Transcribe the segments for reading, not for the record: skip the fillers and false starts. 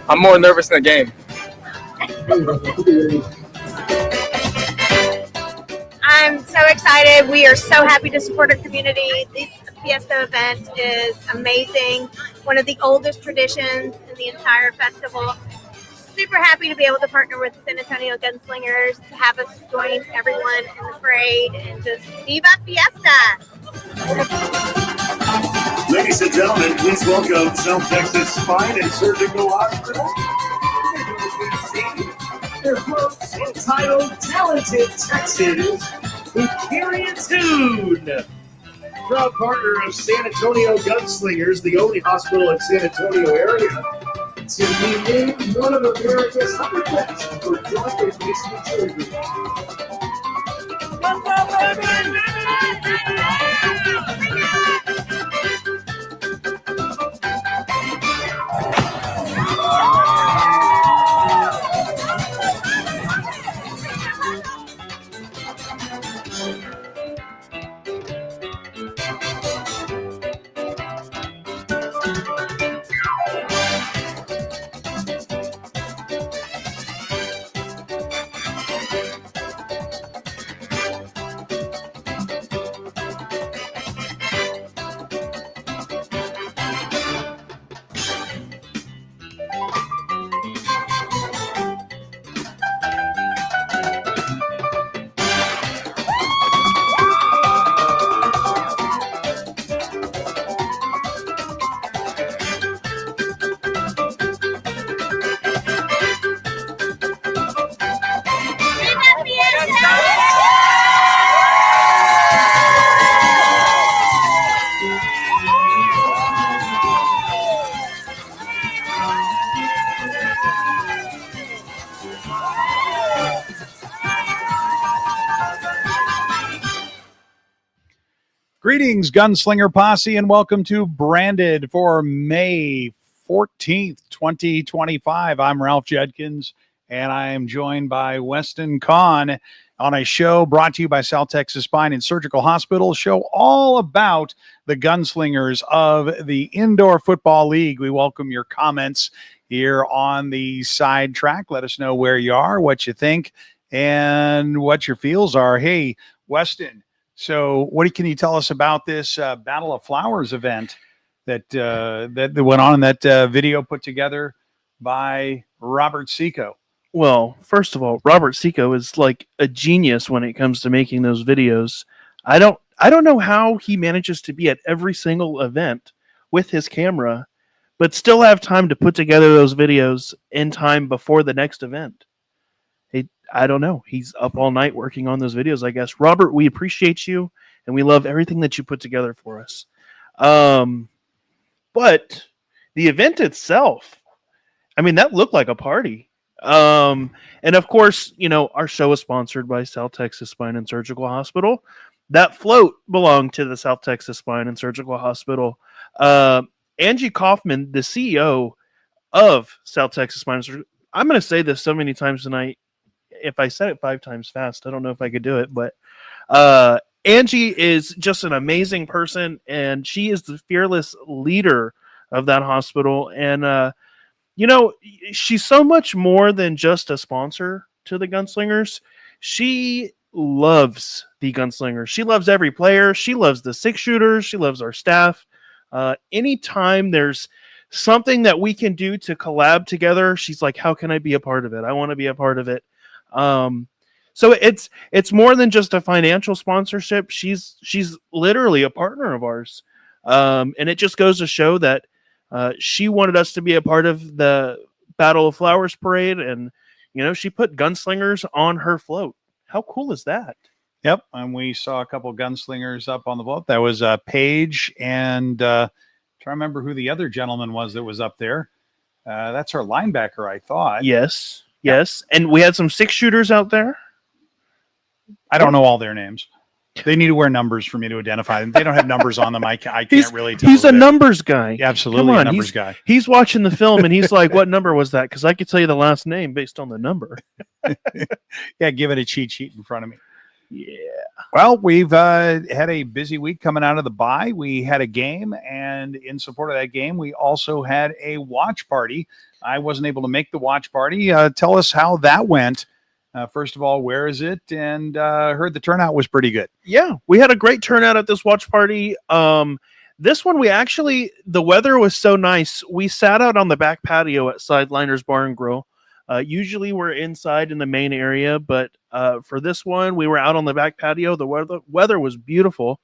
I'm more nervous than the game. I'm so excited. We are so happy to support our community. This Fiesta event is amazing. One of the oldest traditions in the entire festival. Super happy to be able to partner with San Antonio Gunslingers to have us join everyone in the parade and just Viva Fiesta! Ladies and gentlemen, please welcome South Texas Spine and Surgical Hospital. Their folks entitled Talented Texans who carry a tune. Proud partner of San Antonio Gunslingers, the only hospital in San Antonio area to be named one of America's 100 best for joint replacement surgery. Greetings, Gunslinger Posse, and welcome to Branded for May 14th, 2025. I'm Ralph Judkins, and I am joined by Weston Kahn on a show brought to you by South Texas Spine and Surgical Hospital, a show all about the Gunslingers of the Indoor Football League. We welcome your comments here on the side track. Let us know where you are, what you think, and what your feels are. Hey, Weston. So what can you tell us about this Battle of Flowers event that went on in that video put together by Robert Seco? Well, first of all, Robert Seco is like a genius when it comes to making those videos. I don't know how he manages to be at every single event with his camera, but still have time to put together those videos in time before the next event. I don't know. He's up all night working on those videos, I guess. Robert, we appreciate you, and we love everything that you put together for us. But the event itself, I mean, that looked like a party. And of course, you know, our show is sponsored by South Texas Spine and Surgical Hospital. That float belonged to the South Texas Spine and Surgical Hospital. Angie Kaufman, the CEO of South Texas Spine and Surgical, I'm going to say this so many times tonight. If I said it 5 times fast, I don't know if I could do it, but Angie is just an amazing person, and she is the fearless leader of that hospital. And, you know, she's so much more than just a sponsor to the Gunslingers. She loves the Gunslingers. She loves every player. She loves the 6-shooters. She loves our staff. Anytime there's something that we can do to collab together, she's like, how can I be a part of it? I want to be a part of it. So it's more than just a financial sponsorship. She's literally a partner of ours. And it just goes to show that she wanted us to be a part of the Battle of Flowers parade, and you know, she put Gunslingers on her float. How cool is that? Yep, and we saw a couple Gunslingers up on the float. That was Paige, and trying to remember who the other gentleman was that was up there. That's her linebacker, I thought. Yes. Yes, and we had some 6-shooters out there. I don't know all their names. They need to wear numbers for me to identify them. They don't have numbers on them. I can't really tell. He's a numbers guy. Yeah, absolutely, a numbers guy. He's watching the film, and he's like, what number was that? Because I could tell you the last name based on the number. Yeah, give it a cheat sheet in front of me. Yeah. Well, we've had a busy week coming out of the bye. We had a game, and in support of that game, we also had a watch party. I wasn't able to make the watch party. Tell us how that went. First of all, where is it? And heard the turnout was pretty good. Yeah, we had a great turnout at this watch party. This one, the weather was so nice. We sat out on the back patio at Sideliners Bar and Grill. Usually we're inside in the main area, but for this one, we were out on the back patio. The weather was beautiful.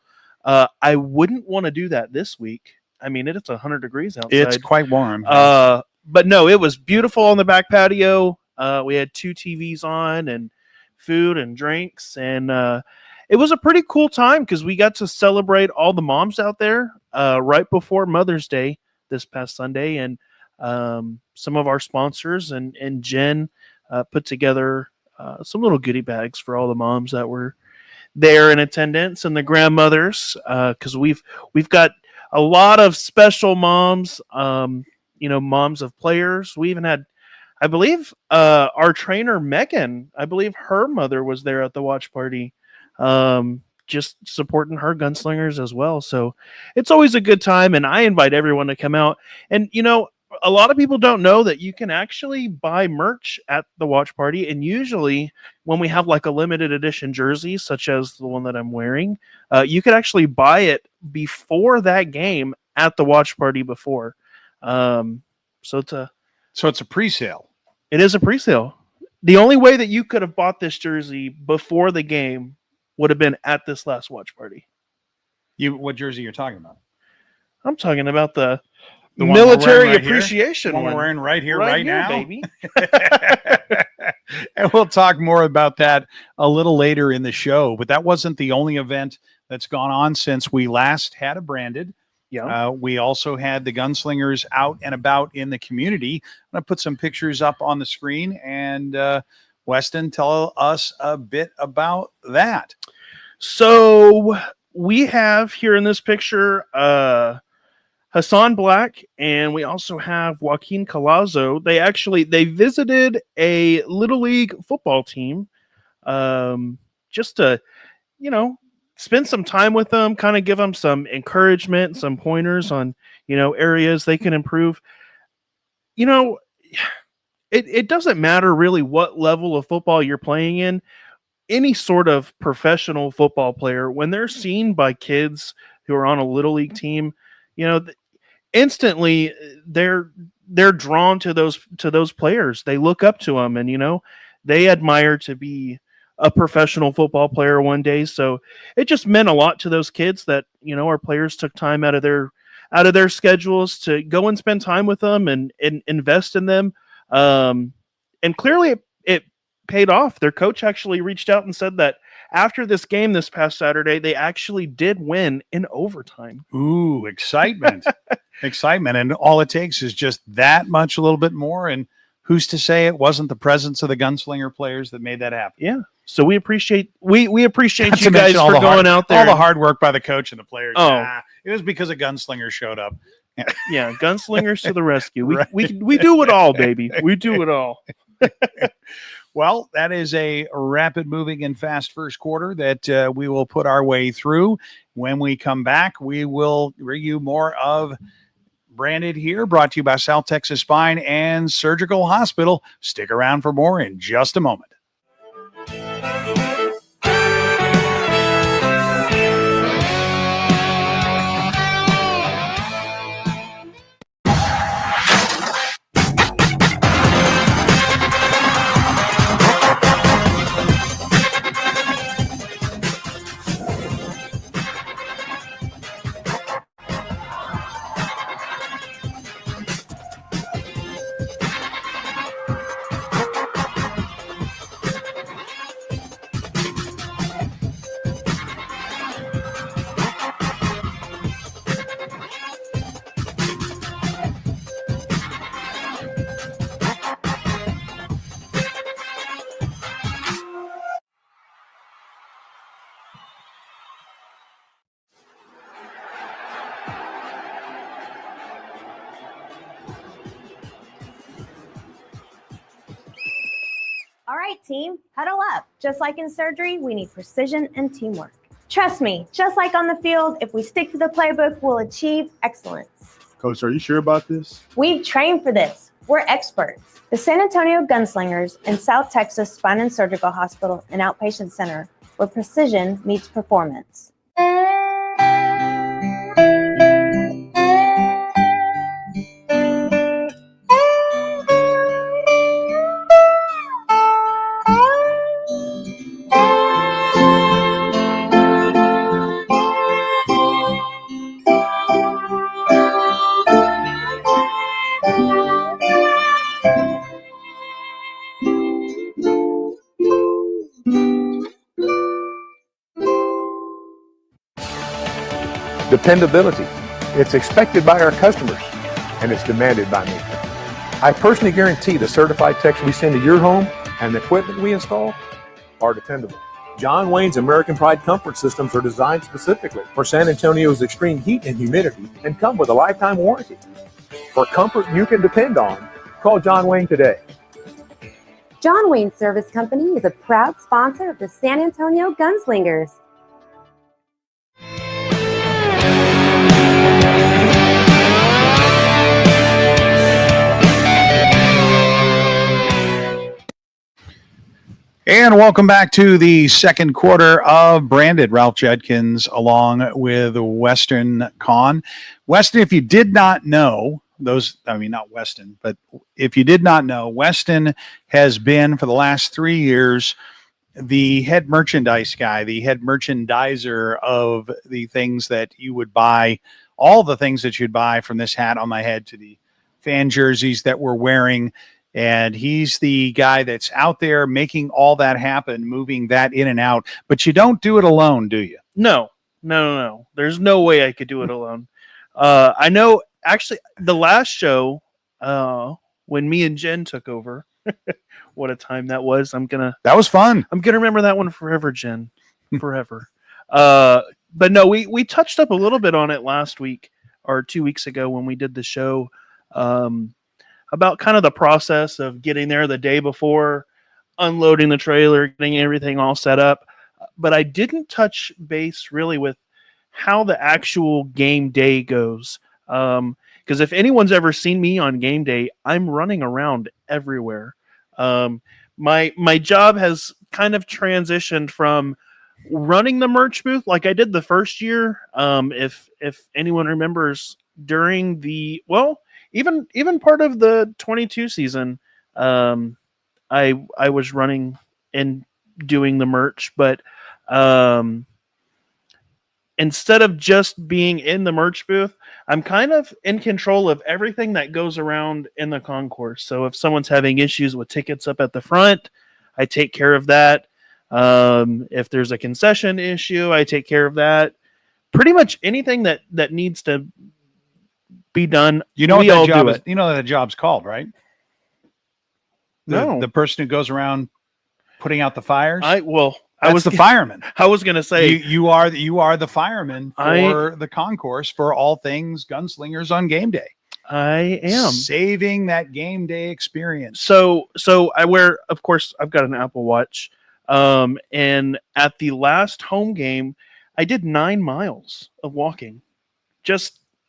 I wouldn't want to do that this week. I mean, it's 100 degrees outside. It's quite warm. But no, it was beautiful on the back patio. We had 2 TVs on and food and drinks, and it was a pretty cool time because we got to celebrate all the moms out there right before Mother's Day this past Sunday, and some of our sponsors and Jen put together some little goodie bags for all the moms that were there in attendance and the grandmothers, because we've got a lot of special moms, moms of players. We even had, I believe, our trainer Megan, I believe her mother was there at the watch party, just supporting her gunslingers as well. So it's always a good time, and I invite everyone to come out. And a lot of people don't know that you can actually buy merch at the watch party, and usually when we have like a limited edition jersey, such as the one that I'm wearing, you could actually buy it before that game at the watch party before. So it's a pre-sale. It is a pre-sale. The only way that you could have bought this jersey before the game would have been at this last watch party. What jersey you're talking about? I'm talking about the military appreciation one. We're wearing right here, right now, baby. And we'll talk more about that a little later in the show. But that wasn't the only event that's gone on since we last had a branded. Yeah. We also had the gunslingers out and about in the community. I'm going to put some pictures up on the screen, and Weston, tell us a bit about that. So we have here in this picture Hassan Black, and we also have Joaquin Colazo. They visited a Little League football team just to, spend some time with them, kind of give them some encouragement, some pointers on, areas they can improve. It doesn't matter really what level of football you're playing in. Any sort of professional football player, when they're seen by kids who are on a Little League team, instantly they're drawn to those players. They look up to them, and they admire to be a professional football player one day. So it just meant a lot to those kids that our players took time out of their schedules to go and spend time with them and invest in them. And clearly it paid off. Their coach actually reached out and said that after this game this past Saturday, they actually did win in overtime. Ooh, excitement. Excitement. And all it takes is just that much, a little bit more. And who's to say it wasn't the presence of the gunslinger players that made that happen? Yeah. So we appreciate you guys for going out there. All the hard work by the coach and the players. Oh. It was because a gunslinger showed up. Yeah, gunslingers to the rescue. Right. We do it all, baby. We do it all. Well, that is a rapid moving and fast first quarter that we will put our way through. When we come back, we will bring you more of Branded here, brought to you by South Texas Spine and Surgical Hospital. Stick around for more in just a moment. All right, team, huddle up. Just like in surgery, we need precision and teamwork. Trust me, just like on the field, if we stick to the playbook, we'll achieve excellence. Coach, are you sure about this? We've trained for this. We're experts. The San Antonio Gunslingers and South Texas Spine and Surgical Hospital and Outpatient Center, where precision meets performance. Dependability. It's expected by our customers, and it's demanded by me. I personally guarantee the certified techs we send to your home and the equipment we install are dependable. John Wayne's American Pride comfort systems are designed specifically for San Antonio's extreme heat and humidity and come with a lifetime warranty. For comfort you can depend on, call John Wayne today. John Wayne Service Company is a proud sponsor of the San Antonio Gunslingers. And welcome back to the second quarter of Branded. Ralph Judkins along with Weston Kahn. Weston, if you did not know, not Weston, but if you did not know, Weston has been for the last 3 years the head merchandise guy, the head merchandiser of the things that you would buy, all the things that you'd buy, from this hat on my head to the fan jerseys that we're wearing. And he's the guy that's out there making all that happen, moving that in and out. But you don't do it alone, do you? No. There's no way I could do it alone. I know, actually, the last show, when me and Jen took over, what a time that was. That was fun. I'm going to remember that one forever, Jen. Forever. But no, we touched up a little bit on it last week or 2 weeks ago when we did the show. About kind of the process of getting there the day before, unloading the trailer, getting everything all set up. But I didn't touch base really with how the actual game day goes. Because if anyone's ever seen me on game day, I'm running around everywhere. My job has kind of transitioned from running the merch booth like I did the first year. If anyone remembers, during the even part of the 22 season, I was running and doing the merch, but instead of just being in the merch booth, I'm kind of in control of everything that goes around in the concourse. So if someone's having issues with tickets up at the front, I take care of that. If there's a concession issue, I take care of that. Pretty much anything that needs to be done. You know what we all that job do is? it. You know what that job's called, right? No. The person who goes around putting out the fires. I That's was the fireman. I was gonna say You are the fireman for the concourse for all things Gunslingers on game day. I am saving that game day experience. So I wear, of course, I've got an Apple Watch. And at the last home game, I did 9 miles of walking.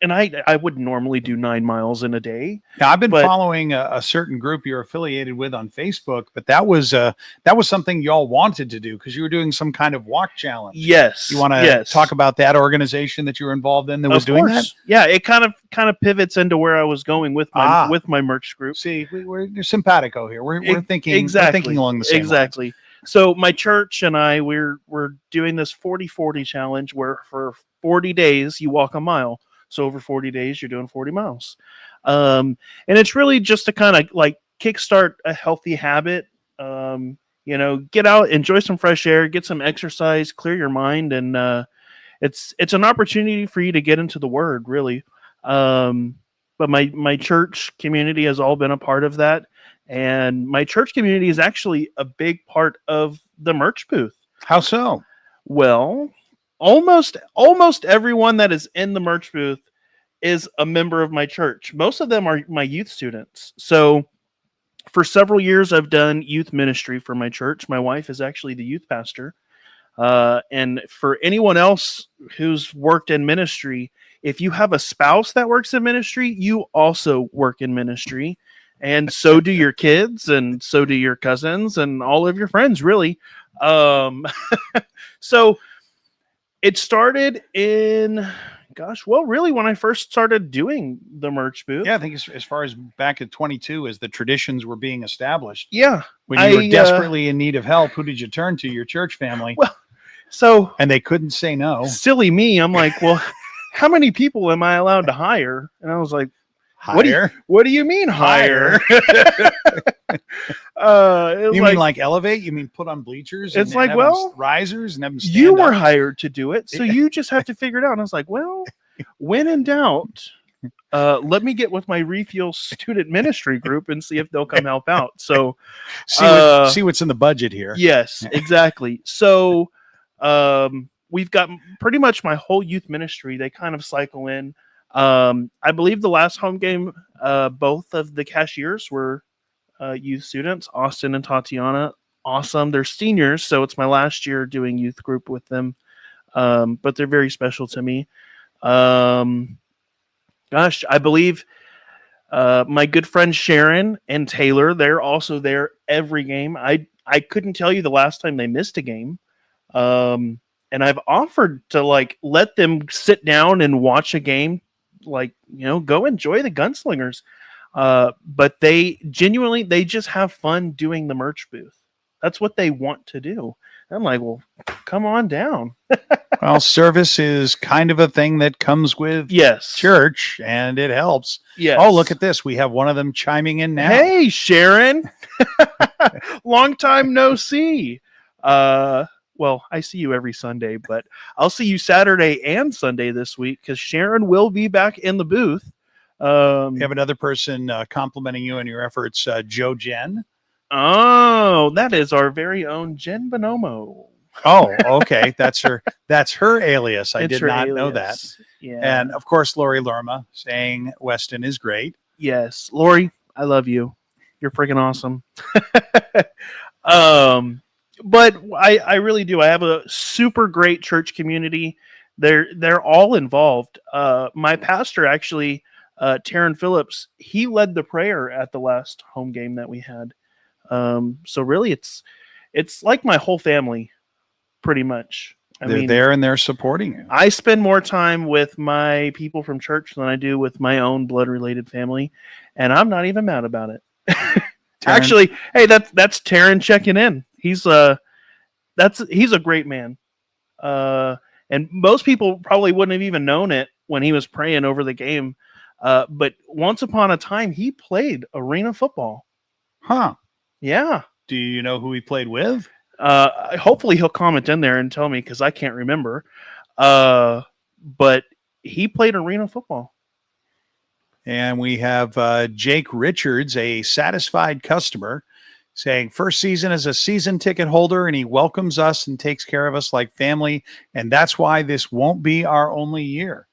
And I wouldn't normally do 9 miles in a day. Now, I've been following a certain group you're affiliated with on Facebook, but that was something y'all wanted to do because you were doing some kind of walk challenge. Yes. You want to talk about that organization that you were involved in that was doing that? Yeah, it kind of pivots into where I was going with my merch group. See, we're simpatico here. We're thinking we're thinking along the same lines. So my church and I we're doing this 40-40 challenge where for 40 days you walk a mile. So over 40 days, you're doing 40 miles. And it's really just to kind of like kickstart a healthy habit. Get out, enjoy some fresh air, get some exercise, clear your mind. And it's an opportunity for you to get into the Word, really. But my church community has all been a part of that. And my church community is actually a big part of the merch booth. How so? Well, almost everyone that is in the merch booth is a member of my church. Most of them are my youth students. So For several years, I've done youth ministry for my church. My wife is actually the youth pastor. And for anyone else who's worked in ministry, if you have a spouse that works in ministry, you also work in ministry. And so do your kids, and so do your cousins, and all of your friends, really. So it started in, really when I first started doing the merch booth. Yeah, I think as far as back at 22, as the traditions were being established. Yeah. When you were desperately in need of help, who did you turn to? Your church family. Well, so. And they couldn't say no. Silly me. I'm like, well, how many people am I allowed to hire? And I was like, hire? What do you mean hire? You mean like elevate? You mean put on bleachers? It's and like, have well, risers and have them stand you were up? hired to do it, so you just have to figure it out. And I was like, well, when in doubt, let me get with my Refuel student ministry group and see if they'll come help out. So see what's in the budget here. Yes, exactly. So we've got pretty much my whole youth ministry. They kind of cycle in. I believe the last home game, both of the cashiers were youth students, Austin and Tatiana. Awesome. They're seniors, so it's my last year doing youth group with them. But they're very special to me. I believe my good friend Sharon and Taylor, they're also there every game. I couldn't tell you the last time they missed a game. And I've offered to let them sit down and watch a game, go enjoy the Gunslingers. But they just have fun doing the merch booth. That's what they want to do. I'm like, well, come on down. Well, service is kind of a thing that comes with church, and it helps. Yes. Oh, look at this. We have one of them chiming in now. Hey, Sharon. Long time no see. Well, I see you every Sunday, but I'll see you Saturday and Sunday this week because Sharon will be back in the booth. We have another person complimenting you on your efforts, Joe Jen. Oh, that is our very own Jen Bonomo. Oh, okay. That's her alias. I did not know that. Yeah. And of course, Lori Lerma saying Weston is great. Yes. Lori, I love you. You're freaking awesome. But I really do. I have a super great church community. They're all involved. My pastor actually, Taryn Phillips, he led the prayer at the last home game that we had. So really it's like my whole family, pretty much. They're there and they're supporting you. I spend more time with my people from church than I do with my own blood-related family, and I'm not even mad about it. Actually, hey, that's Taryn checking in. He's a great man. And most people probably wouldn't have even known it when he was praying over the game. But once upon a time, he played arena football. Huh. Yeah. Do you know who he played with? Hopefully he'll comment in there and tell me because I can't remember. But he played arena football. And we have Jake Richards, a satisfied customer, saying first season as a season ticket holder, and he welcomes us and takes care of us like family. And that's why this won't be our only year.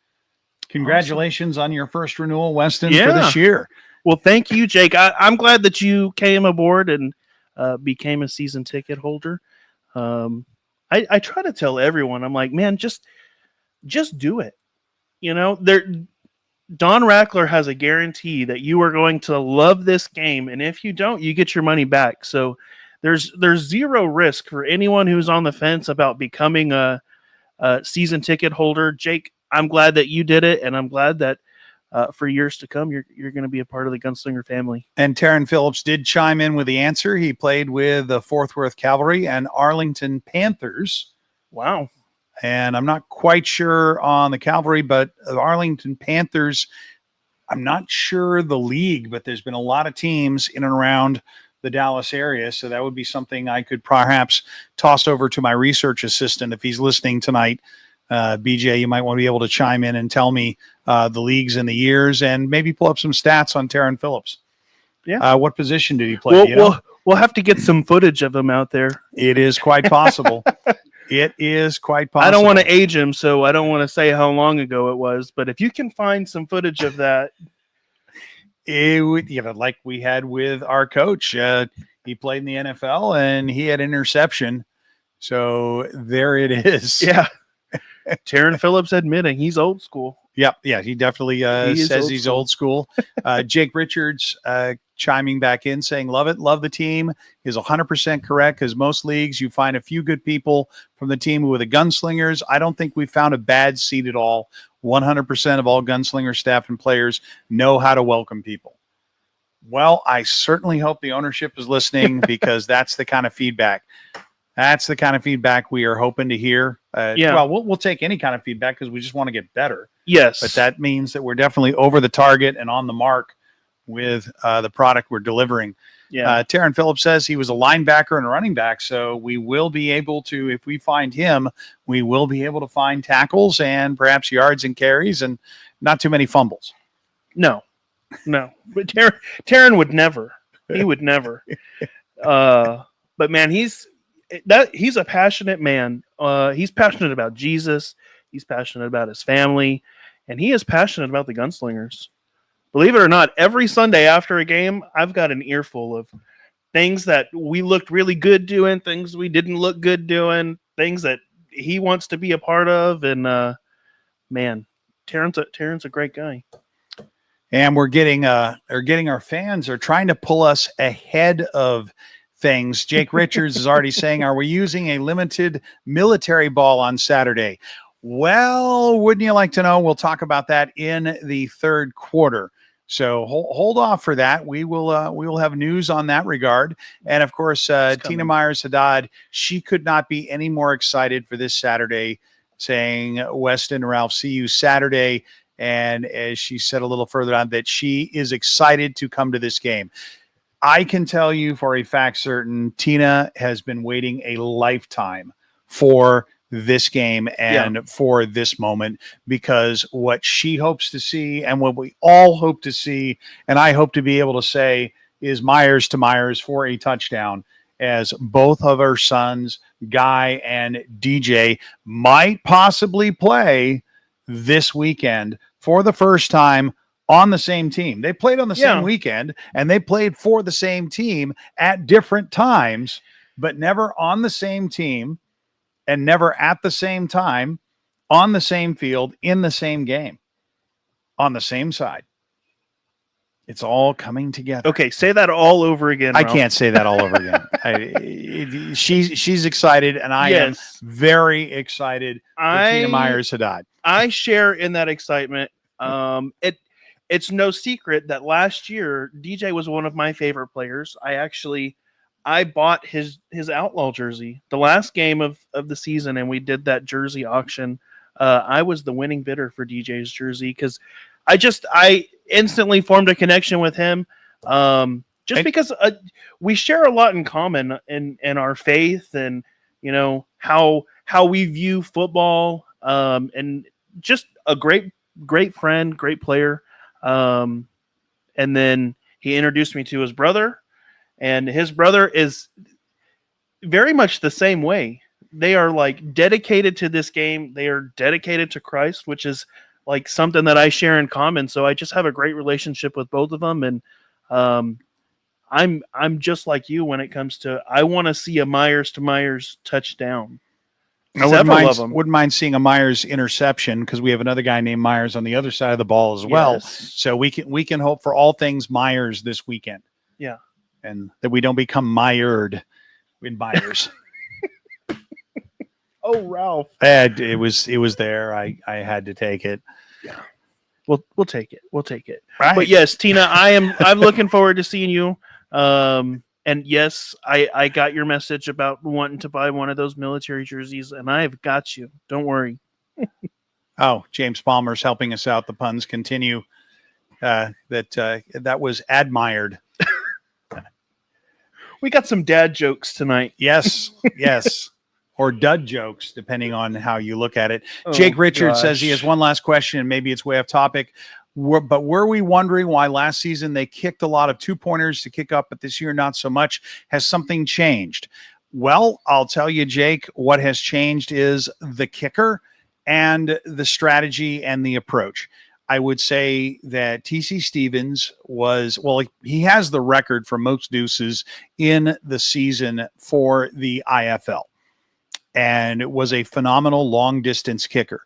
Congratulations on your first renewal, Weston, for this year. Well, thank you, Jake. I'm glad that you came aboard and became a season ticket holder. I try to tell everyone, I'm like, man, just do it. Don Rackler has a guarantee that you are going to love this game, and if you don't, you get your money back. So there's zero risk for anyone who's on the fence about becoming a season ticket holder. Jake, I'm glad that you did it, and I'm glad that for years to come, you're going to be a part of the Gunslinger family. And Taryn Phillips did chime in with the answer. He played with the Fort Worth Cavalry and Arlington Panthers. Wow. And I'm not quite sure on the Cavalry, but the Arlington Panthers, I'm not sure the league, but there's been a lot of teams in and around the Dallas area. So that would be something I could perhaps toss over to my research assistant if he's listening tonight. BJ, you might want to be able to chime in and tell me the leagues and the years and maybe pull up some stats on Taryn Phillips. Yeah. What position did he play? We'll have to get some footage of him out there. It is quite possible. It is quite possible. I don't want to age him, so I don't want to say how long ago it was. But if you can find some footage of that. Like we had with our coach. He played in the NFL and he had interception. So there it is. Yeah. Taryn Phillips admitting he's old school. Yeah, he definitely says he's old school. Jake Richards chiming back in saying, love it, love the team, is 100% correct, because most leagues you find a few good people from the team who are the gunslingers. I don't think we found a bad seed at all. 100% of all gunslinger staff and players know how to welcome people. Well, I certainly hope the ownership is listening, because that's the kind of feedback. That's the kind of feedback we are hoping to hear. Well, we'll take any kind of feedback because we just want to get better. Yes. But that means that we're definitely over the target and on the mark with the product we're delivering. Yeah. Taryn Phillips says he was a linebacker and a running back, so we will be able to, if we find him, we will be able to find tackles and perhaps yards and carries and not too many fumbles. No. But Taryn would never. He would never. But man, he's a passionate man. He's passionate about Jesus. He's passionate about his family, and he is passionate about the gunslingers. Believe it or not, every Sunday after a game, I've got an earful of things that we looked really good doing, things we didn't look good doing, things that he wants to be a part of. And man, Taryn's a great guy. And we're getting our fans are trying to pull us ahead of things. Jake Richards is already saying, are we using a limited military ball on Saturday? Well, wouldn't you like to know? We'll talk about that in the third quarter. So hold off for that. We will have news on that regard. And of course, Tina Myers Haddad, she could not be any more excited for this Saturday, saying, Weston, Ralph, see you Saturday. And as she said a little further on, that she is excited to come to this game. I can tell you for a fact certain, Tina has been waiting a lifetime for this game and for this moment, because what she hopes to see and what we all hope to see, and I hope to be able to say, is Myers to Myers for a touchdown, as both of her sons, Guy and DJ, might possibly play this weekend for the first time on the same team. They played on the same weekend, and they played for the same team at different times, but never on the same team and never at the same time on the same field in the same game on the same side. It's all coming together. Okay, say that all over again, Ralph. I can't say that all over again. She's excited, and I am very excited for Tina Myers Haddad. I share in that excitement. It's no secret that last year DJ was one of my favorite players. I bought his outlaw jersey the last game of the season, and we did that jersey auction. I was the winning bidder for DJ's jersey because I instantly formed a connection with him. Because we share a lot in common in our faith, and how we view football, and just a great friend, great player. And then he introduced me to his brother, and his brother is very much the same way. They are like dedicated to this game. They are dedicated to Christ, which is like something that I share in common. So I just have a great relationship with both of them. And I'm just like you when it comes to, I want to see a Myers to Myers touchdown. I wouldn't mind seeing a Myers interception, because we have another guy named Myers on the other side of the ball as well. Yes. So we can hope for all things Myers this weekend. Yeah. And that we don't become mired in Myers. Oh, Ralph. It was there. I had to take it. Yeah. We'll take it. We'll take it. Right. But yes, Tina, I'm looking forward to seeing you. And yes, I got your message about wanting to buy one of those military jerseys, and I've got you. Don't worry. Oh, James Palmer's helping us out. The puns continue. That was admired. We got some dad jokes tonight. Yes. Or dud jokes, depending on how you look at it. Jake Richards says he has one last question, and maybe it's way off topic. But were we wondering why last season they kicked a lot of 2-pointers to kick up, but this year not so much? Has something changed? Well, I'll tell you, Jake, what has changed is the kicker and the strategy and the approach. I would say that TC Stevens was, well, he has the record for most deuces in the season for the IFL, and it was a phenomenal long distance kicker.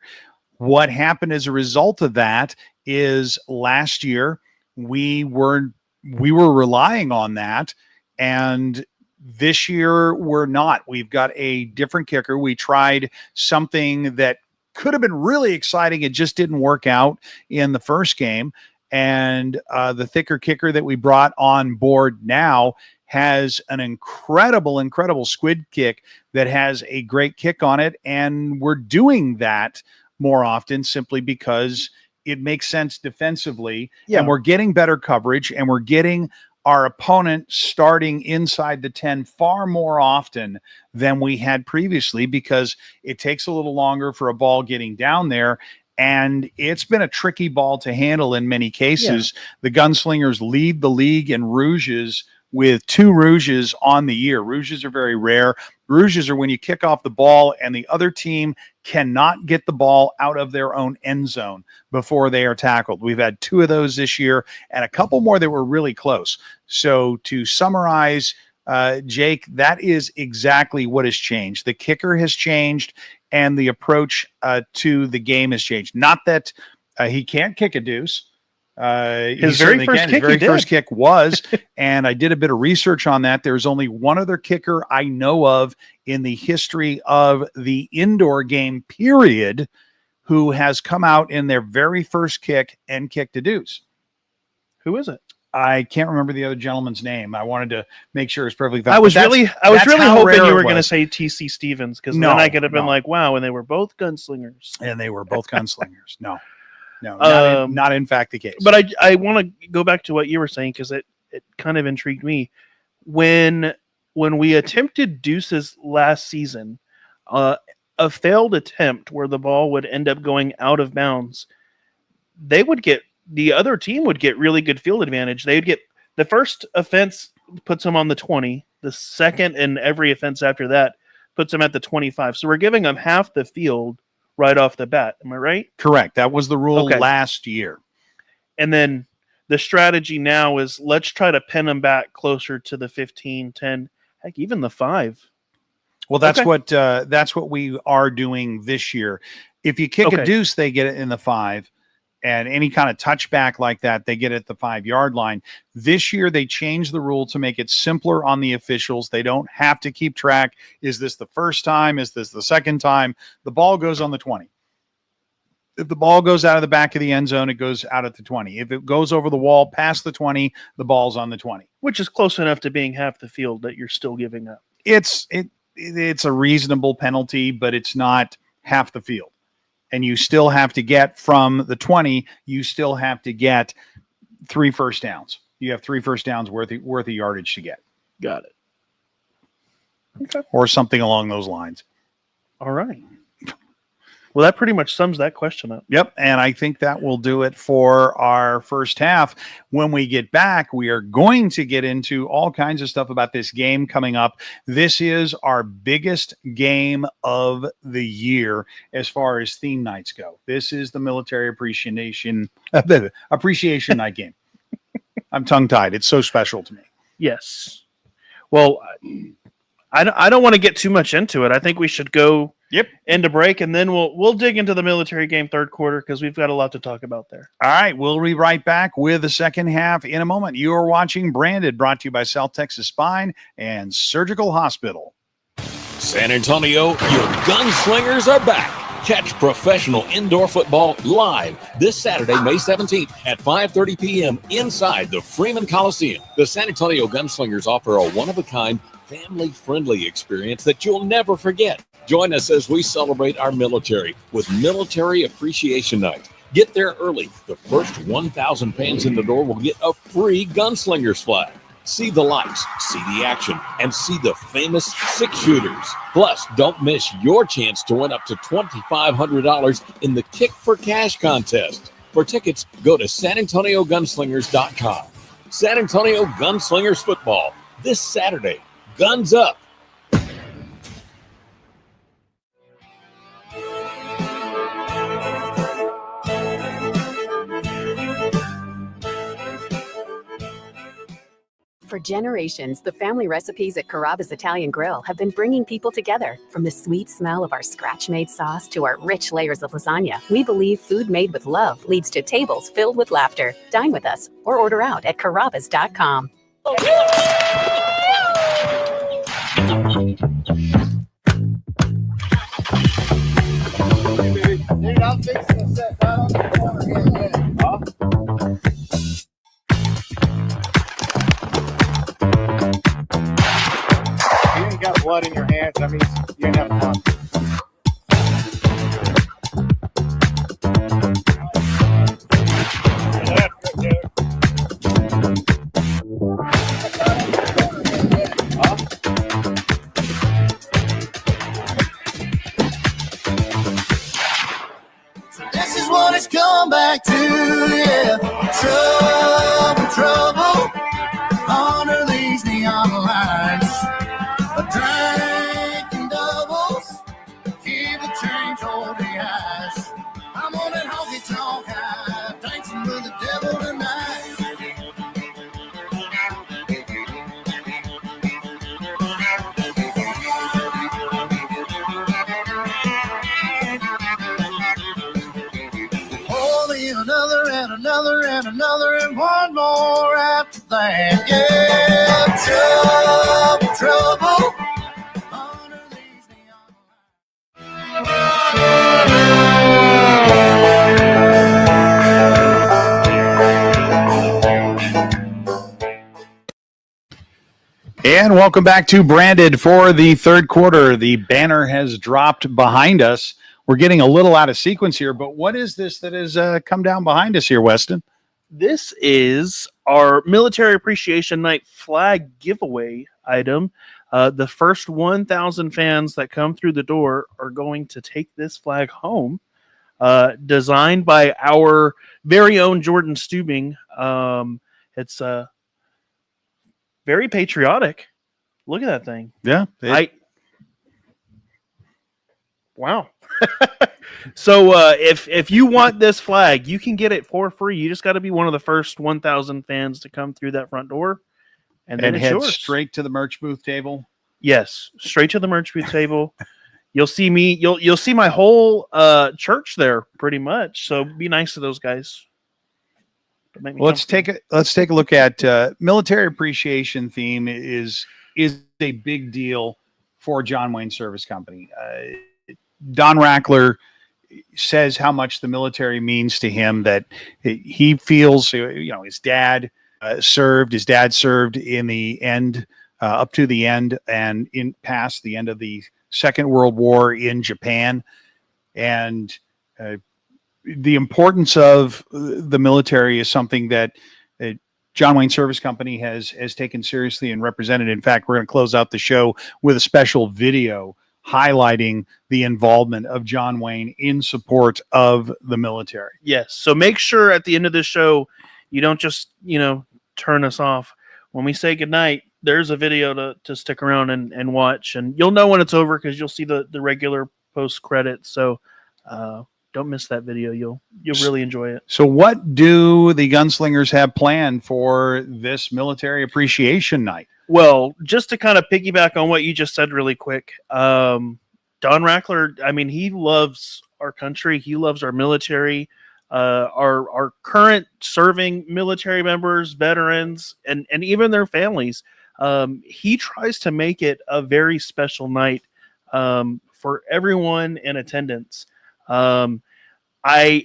What happened as a result of that is last year we were relying on that, and this year we're not. We've got a different kicker. We tried something that could have been really exciting. It just didn't work out in the first game. And the thicker kicker that we brought on board now has an incredible squid kick that has a great kick on it. And we're doing that more often simply because it makes sense defensively. Yeah. And we're getting better coverage, and we're getting our opponent starting inside the 10 far more often than we had previously, because it takes a little longer for a ball getting down there. And it's been a tricky ball to handle in many cases. Yeah. The Gunslingers lead the league in rouges with 2 rouges on the year. Rouges are very rare. Rouges are when you kick off the ball and the other team cannot get the ball out of their own end zone before they are tackled. We've had 2 of those this year and a couple more that were really close. So to summarize, Jake, that is exactly what has changed. The kicker has changed, and the approach to the game has changed. Not that he can't kick a deuce. His very first kick was, and I did a bit of research on that. There's only one other kicker I know of in the history of the indoor game period who has come out in their very first kick and kicked a deuce. Who is it? I can't remember the other gentleman's name. I wanted to make sure it's perfectly valid. I was really hoping you were going to say TC Stevens, because then I could have been like, wow, and they were both gunslingers. And they were both gunslingers. No, not in fact the case. But I want to go back to what you were saying, because it kind of intrigued me. When we attempted deuces last season, a failed attempt where the ball would end up going out of bounds, the other team would get really good field advantage. They'd get the first offense puts them on the 20. The second and every offense after that puts them at the 25. So we're giving them half the field right off the bat. Am I right? Correct. That was the rule last year. And then the strategy now is let's try to pin them back closer to the 15, 10, heck, even the 5. Well, that's what we are doing this year. If you kick a deuce, they get it in the 5. And any kind of touchback like that, they get it at the 5-yard line. This year, they changed the rule to make it simpler on the officials. They don't have to keep track. Is this the first time? Is this the second time? The ball goes on the 20. If the ball goes out of the back of the end zone, it goes out at the 20. If it goes over the wall past the 20, the ball's on the 20. Which is close enough to being half the field that you're still giving up. It's a reasonable penalty, but it's not half the field. And you still have to get from the 20, you still have to get 3 first downs. You have 3 first downs worth of yardage to get. Got it. Okay. Or something along those lines. All right. Well, that pretty much sums that question up. Yep, and I think that will do it for our first half. When we get back, we are going to get into all kinds of stuff about this game coming up. This is our biggest game of the year as far as theme nights go. This is the military appreciation night game. I'm tongue-tied. It's so special to me. Yes. Well, I don't want to get too much into it. I think we should go into break, and then we'll dig into the military game third quarter, because we've got a lot to talk about there. All right, we'll be right back with the second half in a moment. You are watching Branded, brought to you by South Texas Spine and Surgical Hospital. San Antonio, your gunslingers are back. Catch professional indoor football live this Saturday, May 17th at 5:30 p.m. inside the Freeman Coliseum. The San Antonio Gunslingers offer a one-of-a-kind, family-friendly experience that you'll never forget. Join us as we celebrate our military with Military Appreciation Night. Get there early. The first 1,000 fans in the door will get a free Gunslingers flag. See the lights, see the action, and see the famous 6-shooters. Plus, don't miss your chance to win up to $2,500 in the Kick for Cash contest. For tickets, go to SanAntonioGunslingers.com. San Antonio Gunslingers football this Saturday. Guns up. For generations, the family recipes at Carrabba's Italian Grill have been bringing people together. From the sweet smell of our scratch-made sauce to our rich layers of lasagna, we believe food made with love leads to tables filled with laughter. Dine with us or order out at Carrabba's.com. Dude, I'm fixing to set right on the corner here in a minute. Huh? You ain't got blood in your hands. That means you ain't having fun. This is what it's come back to, yeah. Trouble, under these neon lights. A drink and doubles, keep the change, hold the ice. I'm on that honky tonk high, dancing with the devil tonight. Another and one more after that. Yeah, trouble. Under these neon And welcome back to Branded for the third quarter. The banner has dropped behind us. We're getting a little out of sequence here, but what is this that has come down behind us here, Weston? This is our Military Appreciation Night flag giveaway item. The first 1,000 fans that come through the door are going to take this flag home. Designed by our very own Jordan Stubing. It's very patriotic. Look at that thing. Yeah. Wow. So if you want this flag, you can get it for free. You just got to be one of the first 1,000 fans to come through that front door, and then it's head yours. Straight to the merch booth table. Yes, straight to the merch booth table. You'll see me. You'll see my whole church there, pretty much. So be nice to those guys. Let's take a look at military appreciation theme is a big deal for John Wayne Service Company. Don Rackler says how much the military means to him, that he feels, his dad served in the end, up to the end, and in past the end of the Second World War in Japan. And the importance of the military is something that John Wayne Service Company has taken seriously and represented. In fact, we're going to close out the show with a special video highlighting the involvement of John Wayne in support of the military. Yes. So make sure at the end of this show, you don't just, turn us off. When we say goodnight, there's a video to stick around and watch, and you'll know when it's over because you'll see the regular post credits. So don't miss that video. You'll really enjoy it. So what do the Gunslingers have planned for this military appreciation night? Well, just to kind of piggyback on what you just said really quick, Don Rackler, he loves our country. He loves our military, our current serving military members, veterans, and even their families. He tries to make it a very special night for everyone in attendance. I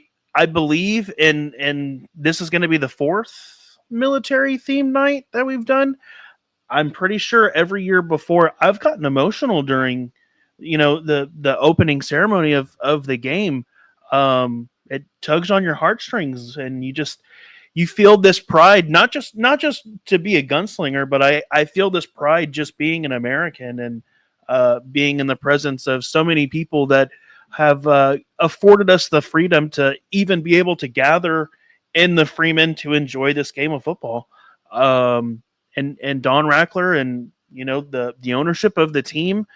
believe in this is going to be the fourth military themed night that we've done. I'm pretty sure every year before I've gotten emotional during, the opening ceremony of the game. It tugs on your heartstrings, and you feel this pride, not just to be a gunslinger, but I feel this pride just being an American and being in the presence of so many people that have afforded us the freedom to even be able to gather in the Freeman to enjoy this game of football. And Don Rackler and the ownership of the team,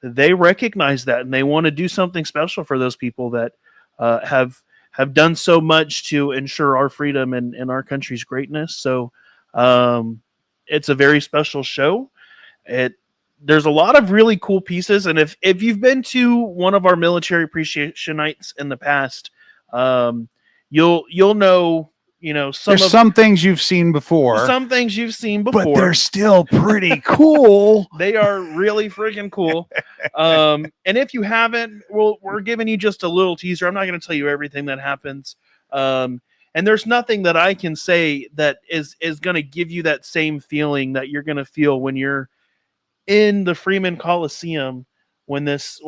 they recognize that, and they want to do something special for those people that have done so much to ensure our freedom and our country's greatness. So it's a very special show. There's a lot of really cool pieces, and if you've been to one of our military appreciation nights in the past, you'll know, There's some things you've seen before. Some things you've seen before, but they're still pretty cool. They are really freaking cool. And if you haven't, we're giving you just a little teaser. I'm not going to tell you everything that happens. And there's nothing that I can say that is going to give you that same feeling that you're going to feel when you're in the Freeman Coliseum when this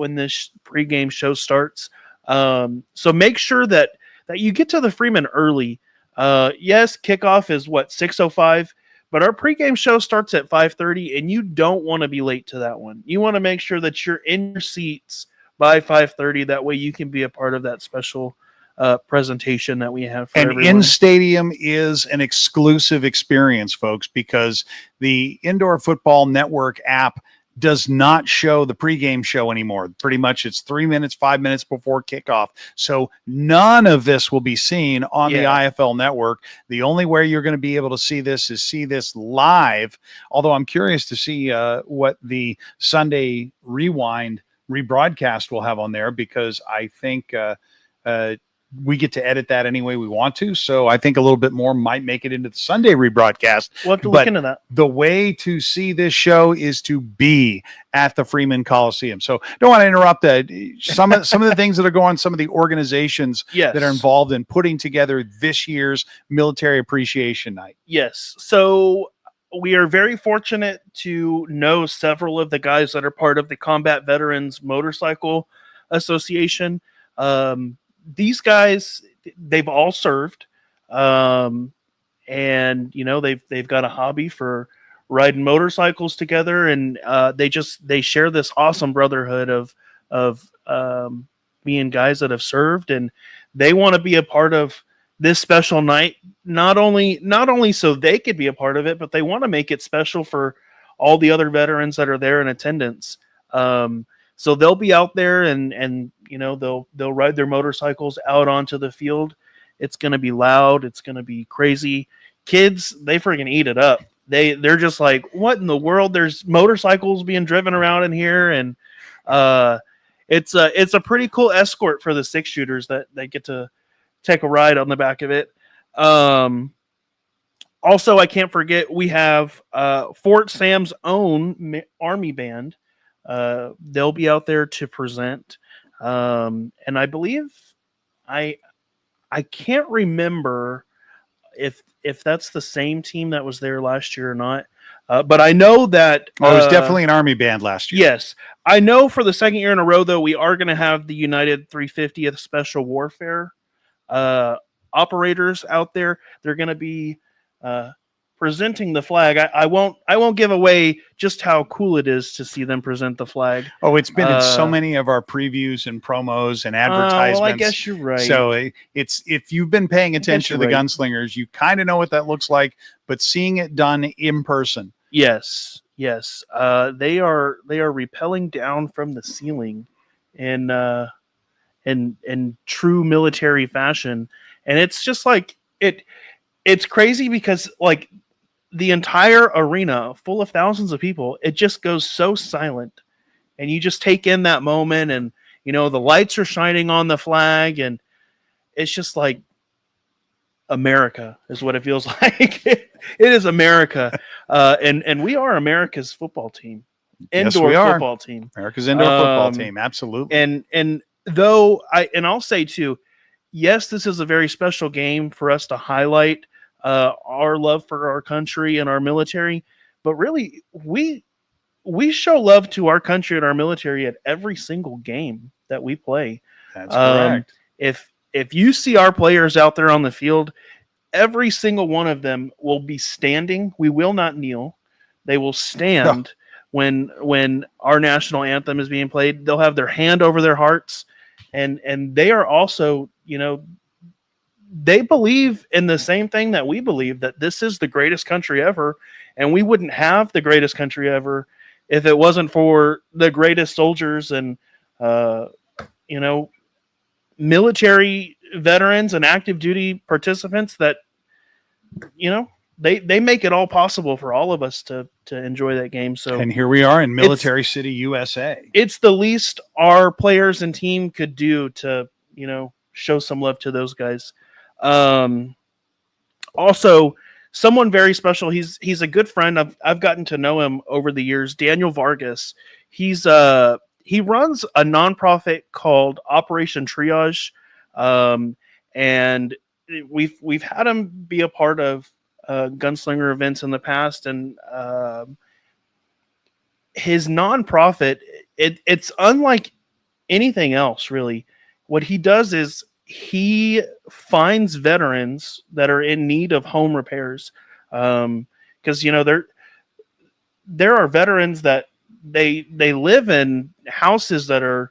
pregame show starts. So make sure that you get to the Freeman early. Yes, kickoff is 6:05, but our pregame show starts at 5:30, and you don't want to be late to that one. You want to make sure that you're in your seats by 5:30. That way you can be a part of that special presentation that we have for everyone. In stadium is an exclusive experience, folks, because the Indoor Football Network app does not show the pregame show anymore. Pretty much it's 3 minutes, 5 minutes before kickoff. So none of this will be seen on the IFL network. The only way you're going to be able to see this live. Although I'm curious to see what the Sunday rebroadcast will have on there, because I think we get to edit that any way we want to. So I think a little bit more might make it into the Sunday rebroadcast. We'll have to look into that. The way to see this show is to be at the Freeman Coliseum. So don't want to interrupt that. Some of the things that are going on, some of the organizations that are involved in putting together this year's Military Appreciation Night. Yes. So we are very fortunate to know several of the guys that are part of the Combat Veterans Motorcycle Association. These guys, they've all served, and they've got a hobby for riding motorcycles together, and they share this awesome brotherhood of being guys that have served, and they want to be a part of this special night. Not only so they could be a part of it, but they want to make it special for all the other veterans that are there in attendance. So they'll be out there and they'll ride their motorcycles out onto the field. It's going to be loud. It's going to be crazy. Kids, they freaking eat it up. They're just like, what in the world? There's motorcycles being driven around in here. And it's a pretty cool escort for the 6-shooters that they get to take a ride on the back of it. Also, I can't forget, we have Fort Sam's own Army band. They'll be out there to present. And I believe I can't remember if that's the same team that was there last year or not. But I know that it was definitely an Army band last year. Yes. I know for the second year in a row, though, we are going to have the United 350th Special Warfare operators out there. They're going to be presenting the flag. I won't give away just how cool it is to see them present the flag. Oh, it's been in so many of our previews and promos and advertisements. Well, I guess you're right. So it's, if you've been paying attention to the Gunslingers, you kind of know what that looks like, but seeing it done in person. Yes. They are rappelling down from the ceiling in true military fashion. And it's just like it's crazy because like the entire arena full of thousands of people, it just goes so silent, and you just take in that moment, and the lights are shining on the flag, and it's just like America is what it feels like. It is America. And we are America's football team. Indoor football team. America's indoor football team. Absolutely. And though I'll say too, yes, this is a very special game for us to highlight our love for our country and our military, but really we show love to our country and our military at every single game that we play. That's correct. If you see our players out there on the field, every single one of them will be standing. We will not kneel. They will stand when our national anthem is being played. They'll have their hand over their hearts, and they are also, they believe in the same thing that we believe, that this is the greatest country ever, and we wouldn't have the greatest country ever if it wasn't for the greatest soldiers and military veterans and active duty participants that they make it all possible for all of us to enjoy that game. So, and here we are in Military City, USA. It's the least our players and team could do to, show some love to those guys. Also, someone very special. He's a good friend. I've gotten to know him over the years. Daniel Vargas. He runs a nonprofit called Operation Triage, and we've had him be a part of gunslinger events in the past, and his nonprofit, it's unlike anything else, really. What he does is he finds veterans that are in need of home repairs, because there are veterans that they live in houses that are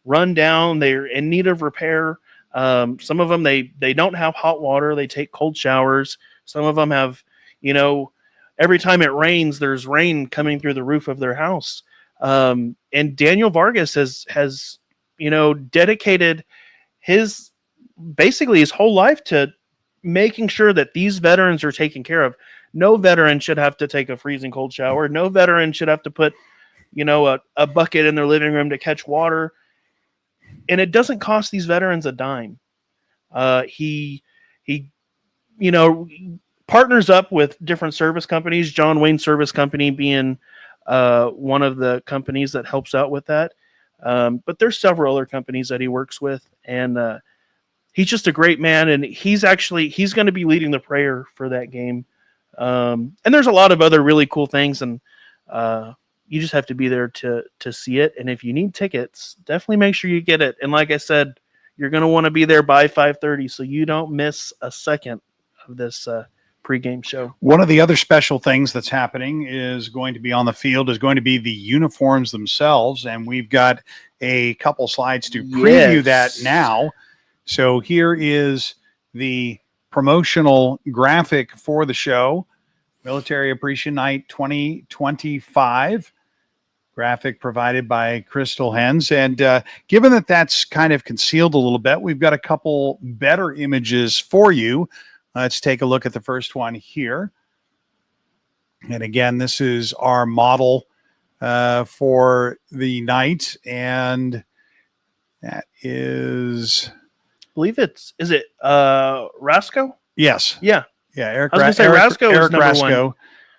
run down, they're in need of repair. Some of them they don't have hot water, they take cold showers. Some of them have, every time it rains, there's rain coming through the roof of their house. And Daniel Vargas has dedicated basically his whole life to making sure that these veterans are taken care of. No veteran should have to take a freezing cold shower. No veteran should have to put, a bucket in their living room to catch water. And it doesn't cost these veterans a dime. He partners up with different service companies, John Wayne Service Company being one of the companies that helps out with that. But there's several other companies that he works with, and he's just a great man. And he's going to be leading the prayer for that game. And there's a lot of other really cool things, and you just have to be there to see it. And if you need tickets, definitely make sure you get it. And like I said, you're going to want to be there by 5:30 so you don't miss a second of this pregame show. One of the other special things that's happening is going to be on the field is going to be the uniforms themselves. And we've got a couple slides to preview that now. So here is the promotional graphic for the show, Military Appreciation Night 2025. Graphic provided by Crystal Hens. And given that that's kind of concealed a little bit, we've got a couple better images for you. Let's take a look at the first one here. And again, this is our model for the night. And that is, I believe is it Rasco? Yes. Yeah. Yeah. Eric Rasco is number Rasco one.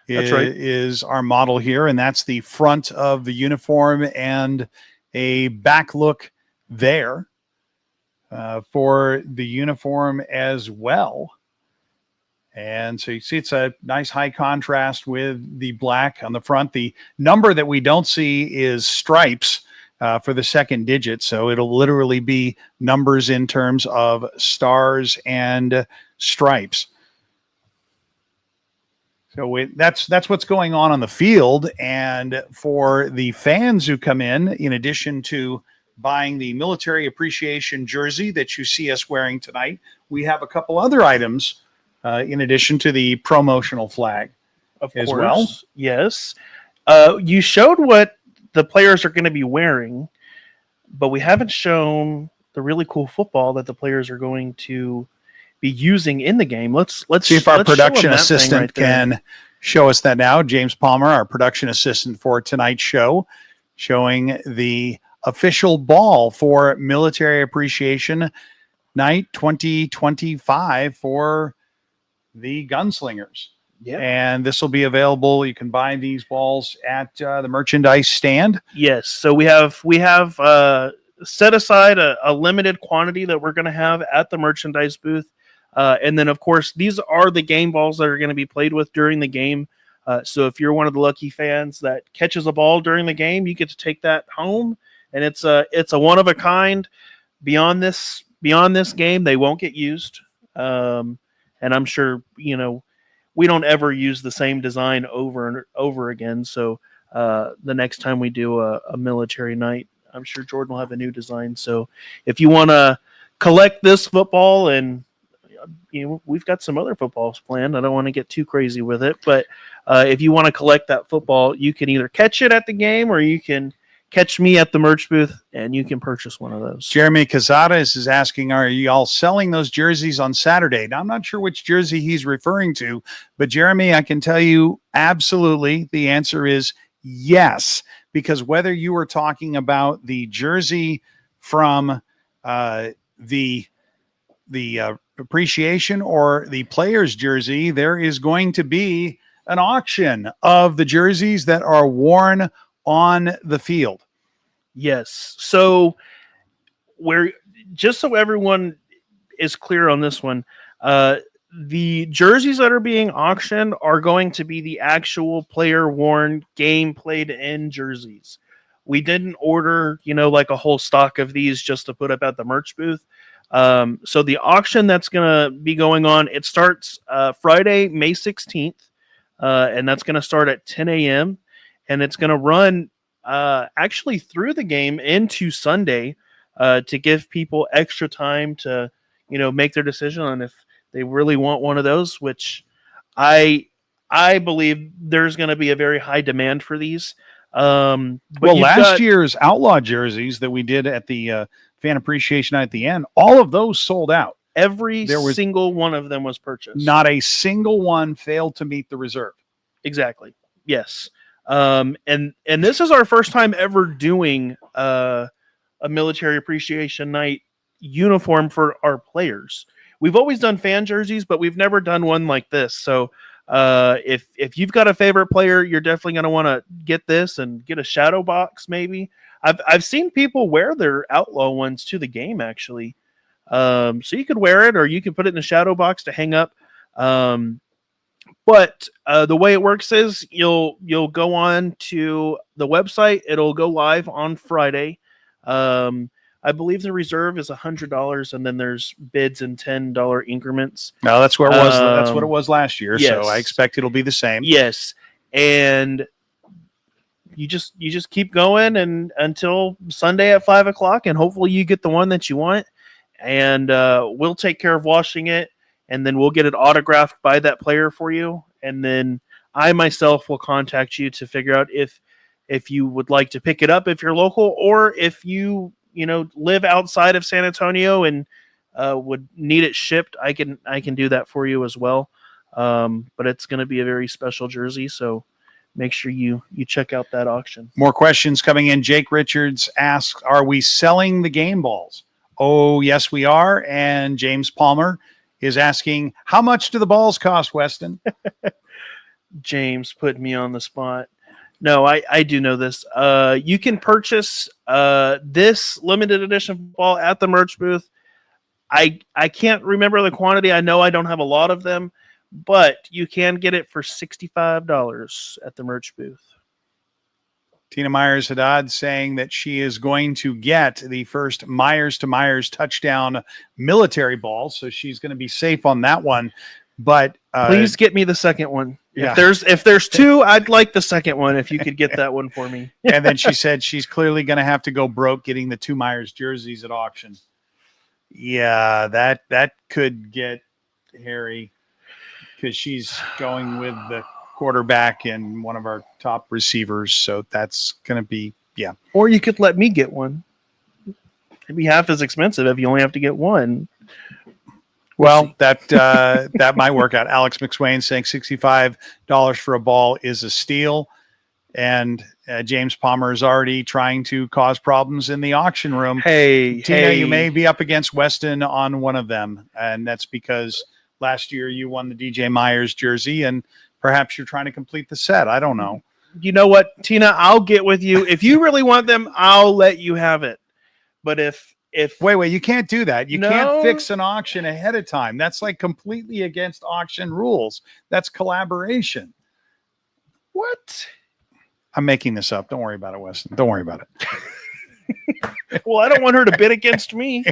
That's right. Is our model here. And that's the front of the uniform and a back look there for the uniform as well. And so you see it's a nice high contrast with the black on the front. The number that we don't see is stripes for the second digit. So it'll literally be numbers in terms of stars and stripes. So that's what's going on the field. And for the fans who come in addition to buying the military appreciation jersey that you see us wearing tonight, we have a couple other items in addition to the promotional flag as well. Yes. You showed what the players are going to be wearing, but we haven't shown the really cool football that the players are going to be using in the game. Let's see if our production assistant can show us that now. James Palmer, our production assistant for tonight's show, showing the official ball for Military Appreciation Night 2025 for the Gunslingers. Yeah. And this will be available. You can buy these balls at the merchandise stand. Yes. So we have set aside a limited quantity that we're going to have at the merchandise booth. And then, of course, these are the game balls that are going to be played with during the game. So if you're one of the lucky fans that catches a ball during the game, you get to take that home. And it's a one of a kind. Beyond this game, they won't get used. And I'm sure, we don't ever use the same design over and over again. So the next time we do a military night, I'm sure Jordan will have a new design. So if you want to collect this football, and we've got some other footballs planned. I don't want to get too crazy with it, but if you want to collect that football, you can either catch it at the game or you can catch me at the merch booth, and you can purchase one of those. Jeremy Casadas is asking, are you all selling those jerseys on Saturday? Now, I'm not sure which jersey he's referring to, but Jeremy, I can tell you absolutely the answer is yes, because whether you are talking about the jersey from the appreciation or the player's jersey, there is going to be an auction of the jerseys that are worn on the field. Yes. So just so everyone is clear on this one, the jerseys that are being auctioned are going to be the actual player worn game played in jerseys. We didn't order, like a whole stock of these just to put up at the merch booth. So the auction that's going to be going on, it starts Friday, May 16th, and that's going to start at 10 a.m. and it's going to run actually through the game into Sunday to give people extra time to, make their decision on if they really want one of those, which I believe there's going to be a very high demand for these. Well, last year's Outlaw jerseys that we did at the Fan Appreciation Night at the end, all of those sold out. Every single one of them was purchased. Not a single one failed to meet the reserve. Exactly. Yes. And this is our first time ever doing a military appreciation night uniform for our players. We've always done fan jerseys, but we've never done one like this. So if you've got a favorite player, you're definitely going to want to get this and get a shadow box. Maybe I've seen people wear their Outlaw ones to the game actually. So you could wear it or you can put it in a shadow box to hang up. But the way it works is you'll go on to the website. It'll go live on Friday. I believe the reserve is $100, and then there's bids in $10 increments. No, that's where it was. That's what it was last year. Yes. So I expect it'll be the same. Yes, and you just keep going and until Sunday at 5:00, and hopefully you get the one that you want. And we'll take care of washing it, and then we'll get it autographed by that player for you. And then I myself will contact you to figure out if you would like to pick it up if you're local, or if you live outside of San Antonio and would need it shipped. I can do that for you as well. But it's going to be a very special jersey, so make sure you check out that auction. More questions coming in. Jake Richards asks, are we selling the game balls? Oh, yes, we are. And James Palmer is asking, how much do the balls cost, Weston? James put me on the spot. No, I do know this. You can purchase this limited edition ball at the merch booth. I can't remember the quantity. I know I don't have a lot of them, but you can get it for $65 at the merch booth. Tina Myers Haddad saying that she is going to get the first Myers to Myers touchdown military ball, so she's going to be safe on that one. But please get me the second one. Yeah. If there's two, I'd like the second one if you could get that one for me. And then she said she's clearly going to have to go broke getting the two Myers jerseys at auction. Yeah, that could get hairy because she's going with the quarterback and one of our top receivers. So that's going to be, yeah. Or you could let me get one. It'd be half as expensive if you only have to get one. Well, that might work out. Alex McSwain saying $65 for a ball is a steal. And James Palmer is already trying to cause problems in the auction room. Tina, you may be up against Weston on one of them. And that's because last year you won the DJ Myers jersey and perhaps you're trying to complete the set. I don't know. You know what, Tina, I'll get with you. If you really want them, I'll let you have it. But if wait, you can't do that. You can't fix an auction ahead of time. That's like completely against auction rules. That's collaboration. What? I'm making this up. Don't worry about it, Weston. Don't worry about it. Well, I don't want her to bid against me.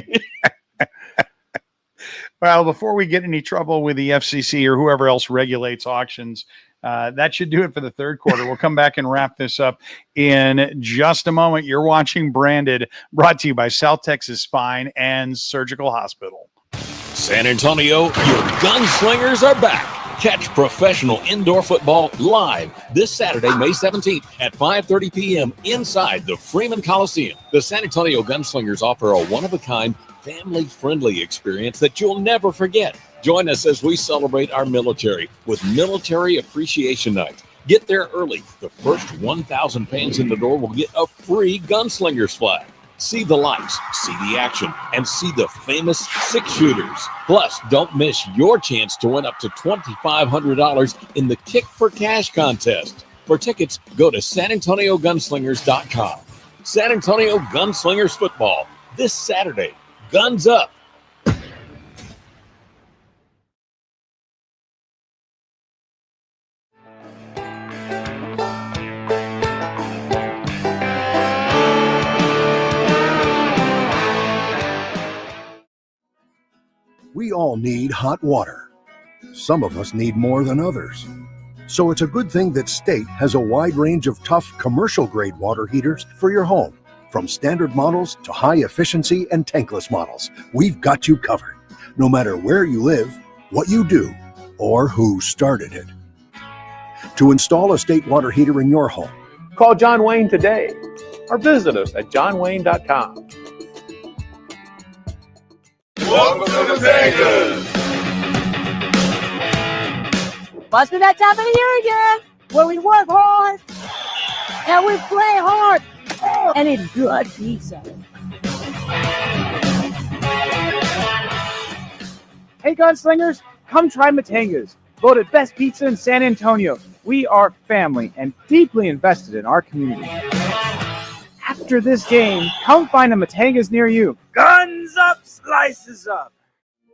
Well, before we get any trouble with the FCC or whoever else regulates auctions, that should do it for the third quarter. We'll come back and wrap this up in just a moment. You're watching Branded, brought to you by South Texas Spine and Surgical Hospital. San Antonio, your gunslingers are back. Catch professional indoor football live this Saturday, May 17th at 5:30 p.m. inside the Freeman Coliseum. The San Antonio Gunslingers offer a one-of-a-kind, family-friendly experience that you'll never forget. Join us as we celebrate our military with Military Appreciation Night. Get there early. The first 1,000 fans in the door will get a free Gunslingers flag. See the lights, see the action, and see the famous six-shooters. Plus, don't miss your chance to win up to $2,500 in the Kick for Cash contest. For tickets, go to sanantoniogunslingers.com. San Antonio Gunslingers football this Saturday. Guns up. We all need hot water. Some of us need more than others. So it's a good thing that State has a wide range of tough commercial-grade water heaters for your home. From standard models to high-efficiency and tankless models, we've got you covered. No matter where you live, what you do, or who started it. To install a State water heater in your home, Call John Wayne today or visit us at johnwayne.com. Welcome to the Vegas. Must be that time of the year again, where we work hard and we play hard and eat good pizza. Hey Gunslingers, come try Matanga's, voted best pizza in San Antonio. We are family and deeply invested in our community. After this game, come find a Matanga's near you. Guns up, slices up.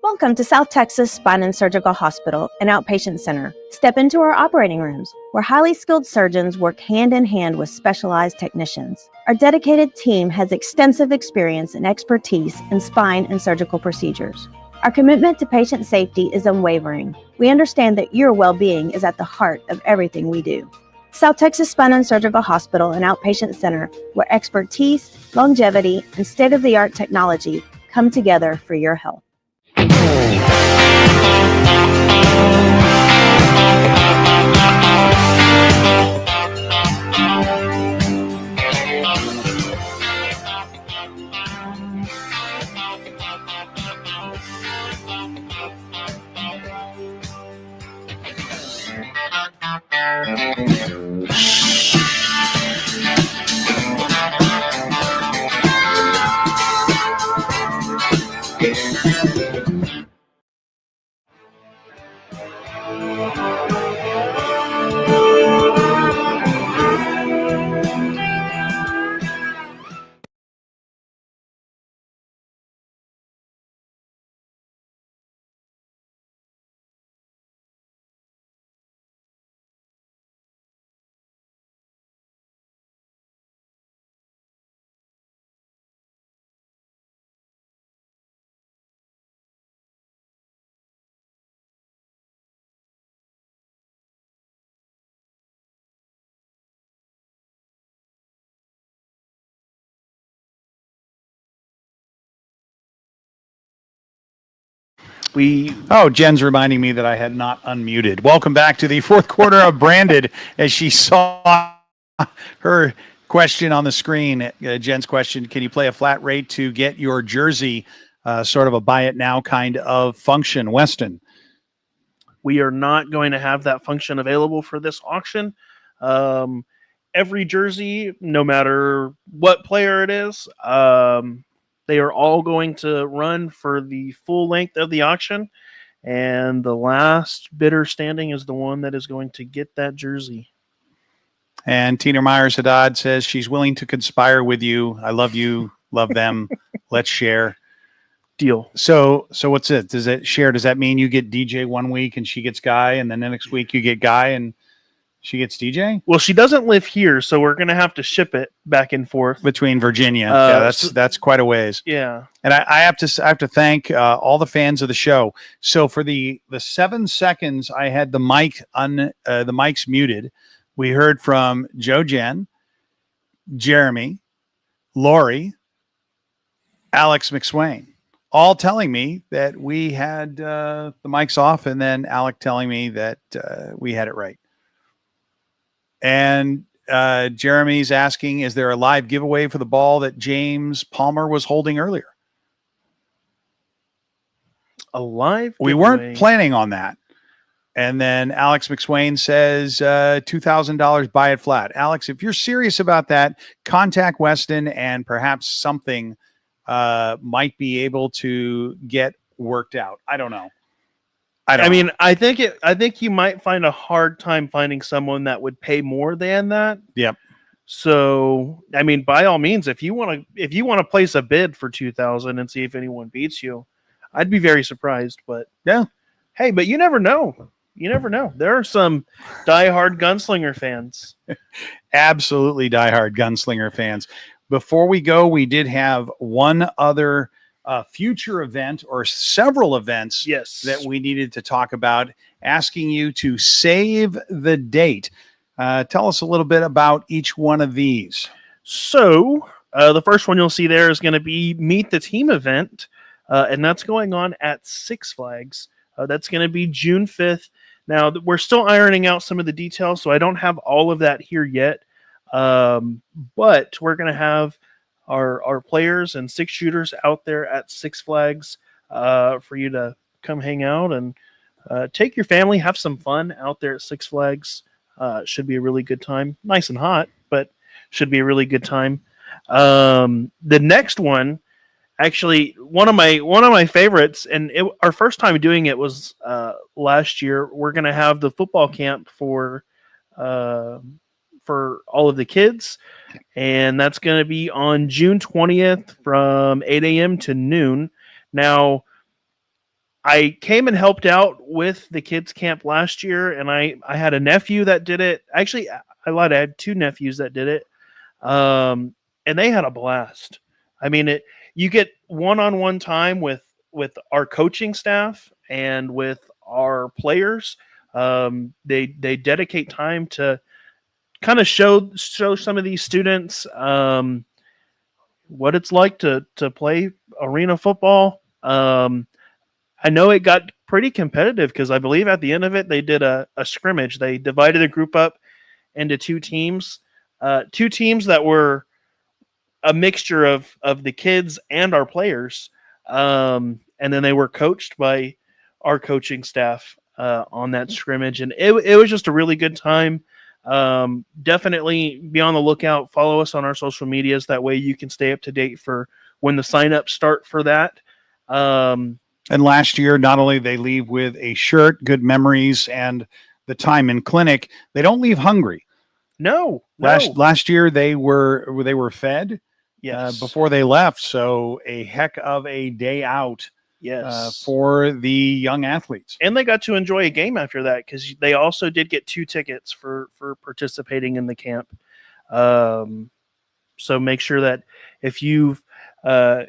Welcome to South Texas Spine and Surgical Hospital, an outpatient center. Step into our operating rooms, where highly skilled surgeons work hand in hand with specialized technicians. Our dedicated team has extensive experience and expertise in spine and surgical procedures. Our commitment to patient safety is unwavering. We understand that your well-being is at the heart of everything we do. South Texas Spine and Surgical Hospital, an outpatient center where expertise, longevity, and state-of-the-art technology come together for your health. Jen's reminding me that I had not unmuted. Welcome back to the fourth quarter of Branded. As she saw her question on the screen, Jen's question, can you play a flat rate to get your jersey, sort of a buy it now kind of function? Weston. We are not going to have that function available for this auction. Every jersey, no matter what player it is, they are all going to run for the full length of the auction, and the last bidder standing is the one that is going to get that jersey. And Tina Myers Haddad says she's willing to conspire with you. I love you, love them. Let's share. Deal. So what's it? Does it share? Does that mean you get DJ one week and she gets Guy, and then the next week you get Guy and she gets DJ? Well, she doesn't live here, so we're going to have to ship it back and forth between Virginia. Yeah, that's quite a ways. Yeah. And I have to thank all the fans of the show. So for the 7 seconds I had the mics muted, we heard from Joe Jen, Jeremy, Lori, Alex McSwain. all telling me that we had the mics off, and then Alec telling me that we had it right. And Jeremy's asking, is there a live giveaway for the ball that James Palmer was holding earlier? A live giveaway? We weren't planning on that. And then Alex McSwain says $2,000, buy it flat. Alex, if you're serious about that, contact Weston and perhaps something might be able to get worked out. I don't know. I mean, I think you might find a hard time finding someone that would pay more than that. Yep. So, I mean, by all means, if you want to place a bid for 2,000 and see if anyone beats you, I'd be very surprised. But yeah, hey, but you never know. You never know. There are some diehard gunslinger fans. Absolutely diehard gunslinger fans. Before we go, we did have one other future event or several events that we needed to talk about, asking you to save the date. Tell us a little bit about each one of these. So the first one you'll see there is going to be Meet the Team event, and that's going on at Six Flags. That's going to be June 5th. Now, we're still ironing out some of the details, so I don't have all of that here yet. But we're going to have our players and six shooters out there at Six Flags for you to come hang out and take your family, have some fun out there at Six Flags. Should be a really good time. Nice and hot, but should be a really good time. The next one, actually, one of my favorites, and our first time doing it was last year. We're going to have the football camp for all of the kids, and that's going to be on June 20th from 8 a.m. to noon. Now, I came and helped out with the kids camp last year, and I had a nephew that did it. Actually, I lied. I had two nephews that did it, and they had a blast. I mean, you get one-on-one time with our coaching staff and with our players. They dedicate time to kind of show some of these students what it's like to play arena football. I know it got pretty competitive because I believe at the end of it they did a scrimmage. They divided the group up into two teams that were a mixture of the kids and our players, and then they were coached by our coaching staff on that scrimmage, and it was just a really good time. Definitely be on the lookout. Follow us on our social medias. That way you can stay up to date for when the sign-ups start for that. And last year, not only they leave with a shirt, good memories, and the time in clinic, they don't leave hungry. No. Last year they were fed before they left, so a heck of a day out. Yes, for the young athletes. And they got to enjoy a game after that because they also did get 2 tickets for participating in the camp. So make sure that if you've got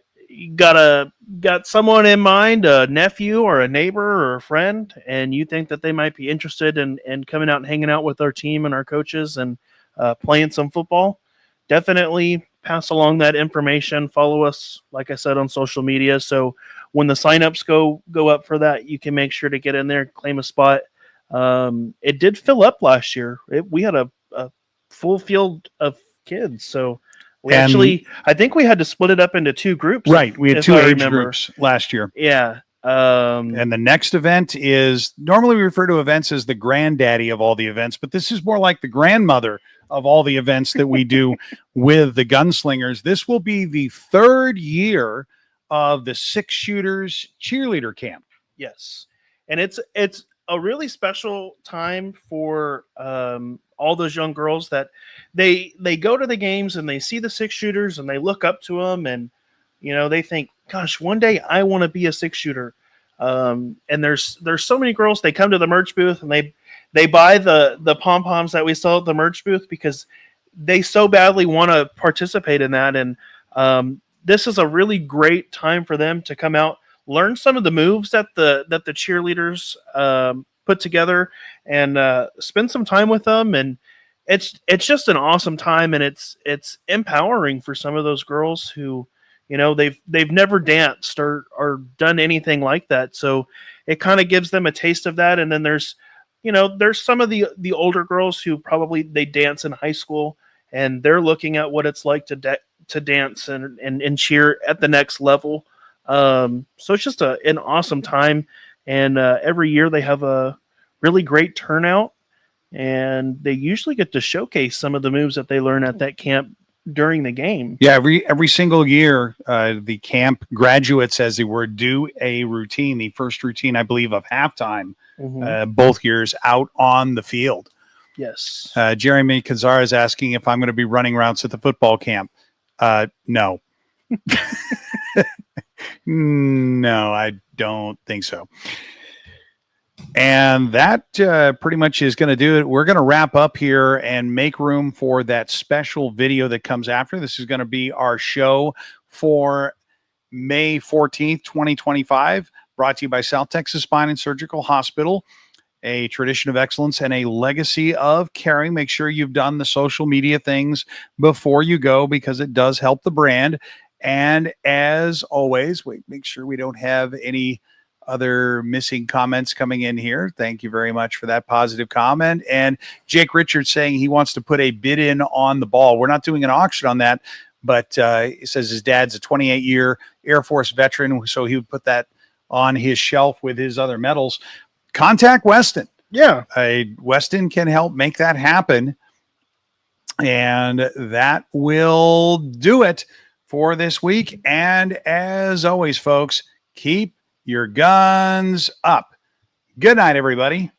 someone in mind, a nephew or a neighbor or a friend, and you think that they might be interested in coming out and hanging out with our team and our coaches and playing some football, definitely pass along that information. Follow us, like I said, on social media. So when the signups go up for that, you can make sure to get in there, claim a spot. It did fill up last year. We had a full field of kids. So I think we had to split it up into 2 groups. Right. We had 2 age groups last year. Yeah. And the next event is, normally we refer to events as the granddaddy of all the events, but this is more like the grandmother of all the events that we do with the Gunslingers. This will be the 3rd year of the Six Shooters cheerleader camp. Yes. And it's a really special time for all those young girls that they go to the games and they see the Six Shooters and they look up to them, and they think, gosh, one day I want to be a six shooter. And there's so many girls, they come to the merch booth and they buy the pom-poms that we sell at the merch booth because they so badly want to participate in that. And this is a really great time for them to come out, learn some of the moves that the cheerleaders put together, and spend some time with them. And it's just an awesome time, and it's empowering for some of those girls who they've never danced or done anything like that. So it kind of gives them a taste of that. And then there's some of the older girls who probably they dance in high school, and they're looking at what it's like to dance and cheer at the next level. So it's just an awesome time. And every year they have a really great turnout, and they usually get to showcase some of the moves that they learn at that camp during the game. Yeah, every single year, the camp graduates, as they were, do a routine. The first routine, I believe, of halftime, both years out on the field. Yes. Jeremy Kazar is asking if I'm going to be running routes at the football camp. No. No, I don't think so. And that pretty much is going to do it. We're going to wrap up here and make room for that special video that comes after. This is going to be our show for May 14th, 2025, brought to you by South Texas Spine and Surgical Hospital, a tradition of excellence and a legacy of caring. Make sure you've done the social media things before you go, because it does help the brand. And as always, we make sure we don't have any other missing comments coming in here. Thank you very much for that positive comment. And Jake Richards saying he wants to put a bid in on the ball. We're not doing an auction on that, but he says his dad's a 28-year Air Force veteran, so he would put that on his shelf with his other medals. Contact Weston. Yeah. Weston can help make that happen. And that will do it for this week. And as always, folks, keep your guns up. Good night, everybody.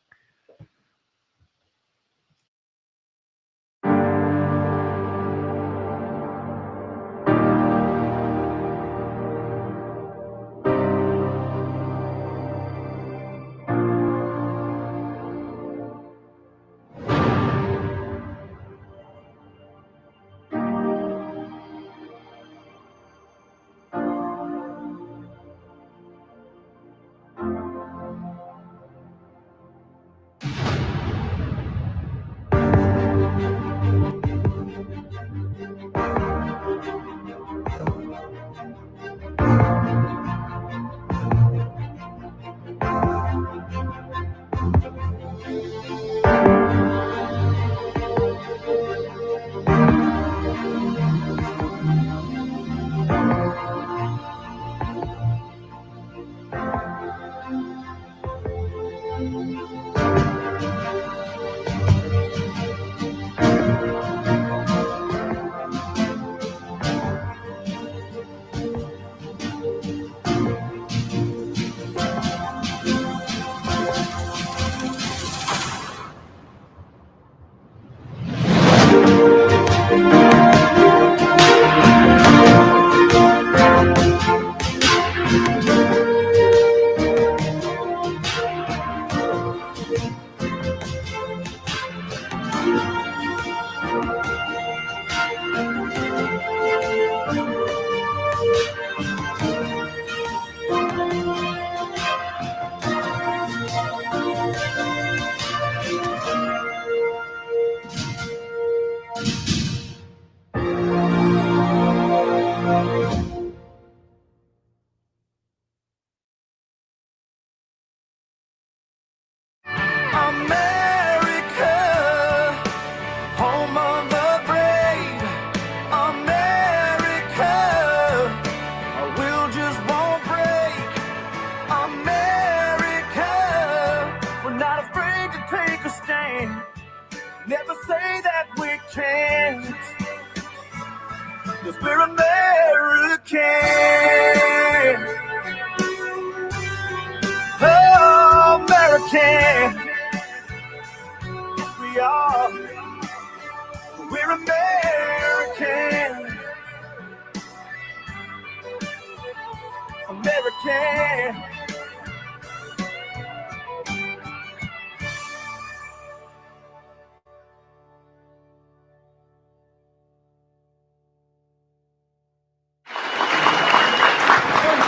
Never say that we can't, 'cause we're American. Oh, American. Yes, we are. We're American. American.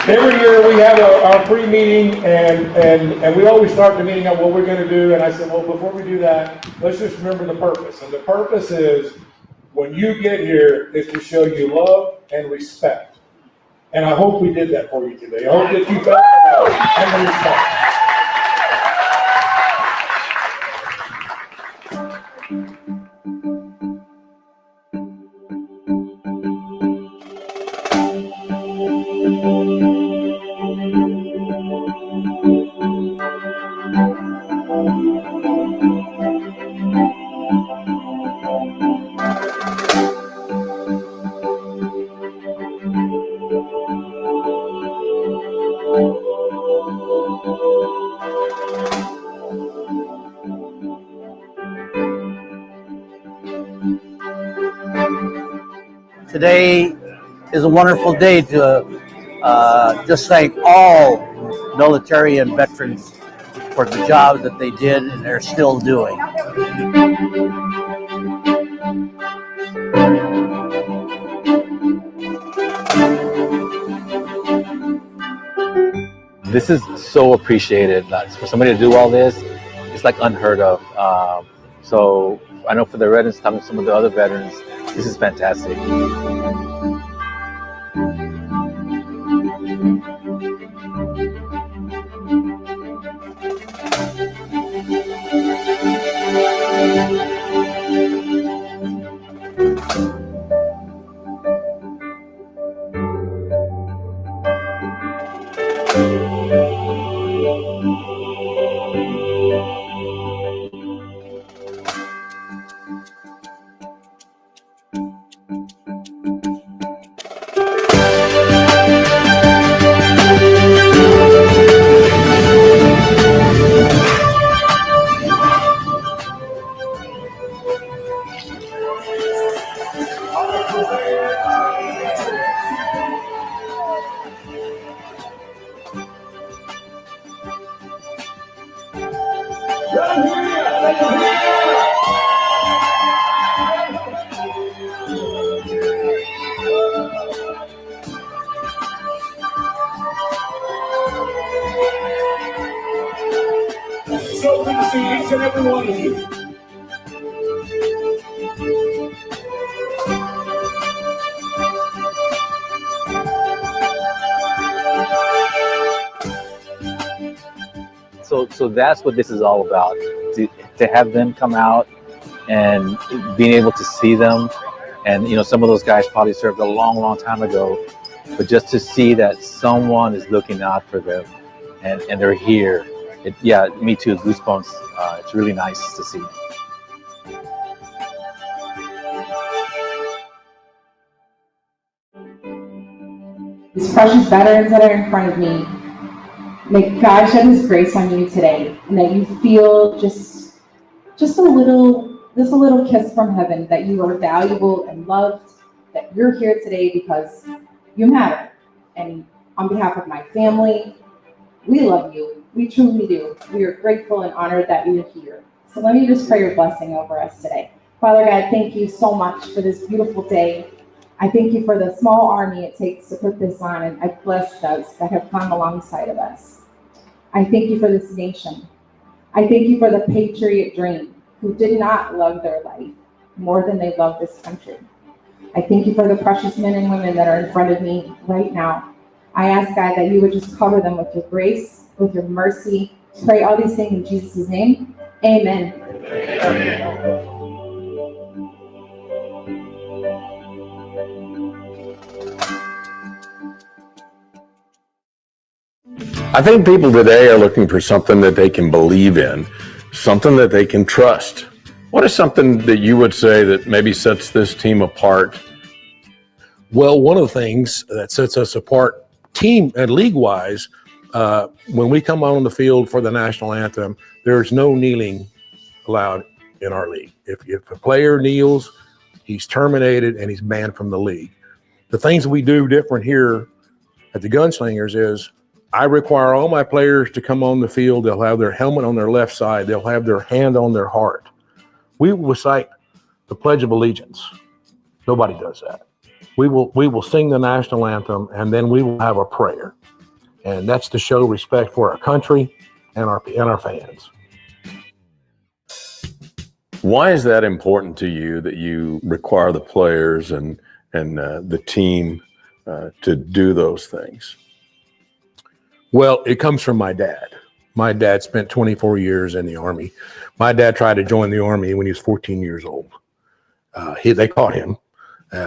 Every year we have our pre-meeting and we always start the meeting on what we're going to do. And I said, well, before we do that, let's just remember the purpose. And the purpose is, when you get here, is to show you love and respect. And I hope we did that for you today. I hope that you felt that and respect. Today is a wonderful day to just thank all military and veterans for the job that they did and they're still doing. This is so appreciated. For somebody to do all this, it's like unheard of. So I know for the veterans, talking to some of the other veterans, this is fantastic. So good to see each and every one of you. So that's what this is all about. To have them come out and being able to see them, and some of those guys probably served a long time ago, but just to see that someone is looking out for them and they're here. Yeah, me too, goosebumps. It's really nice to see. These precious veterans that are in front of me, may God shed His grace on you today, and that you feel just a little kiss from heaven, that you are valuable and loved, that you're here today because you matter. And on behalf of my family, we love you. We truly do. We are grateful and honored that you're here. So let me just pray your blessing over us today. Father God, thank you so much for this beautiful day. I thank you for the small army it takes to put this on, and I bless those that have come alongside of us. I thank you for this nation. I thank you for the patriot dream who did not love their life more than they love this country. I thank you for the precious men and women that are in front of me right now. I ask, God, that you would just cover them with your grace, with your mercy. Pray all these things in Jesus' name. Amen. I think people today are looking for something that they can believe in, something that they can trust. What is something that you would say that maybe sets this team apart? Well, one of the things that sets us apart, team and league-wise, when we come out on the field for the national anthem, there's no kneeling allowed in our league. If a player kneels, he's terminated and he's banned from the league. The things we do different here at the Gunslingers is I require all my players to come on the field. They'll have their helmet on their left side. They'll have their hand on their heart. We will recite the Pledge of Allegiance. Nobody does that. We will sing the national anthem, and then we will have a prayer. And that's to show respect for our country and our fans. Why is that important to you that you require the players and the team to do those things? Well, it comes from my dad. My dad spent 24 years in the Army. My dad tried to join the Army when he was 14 years old. They caught him.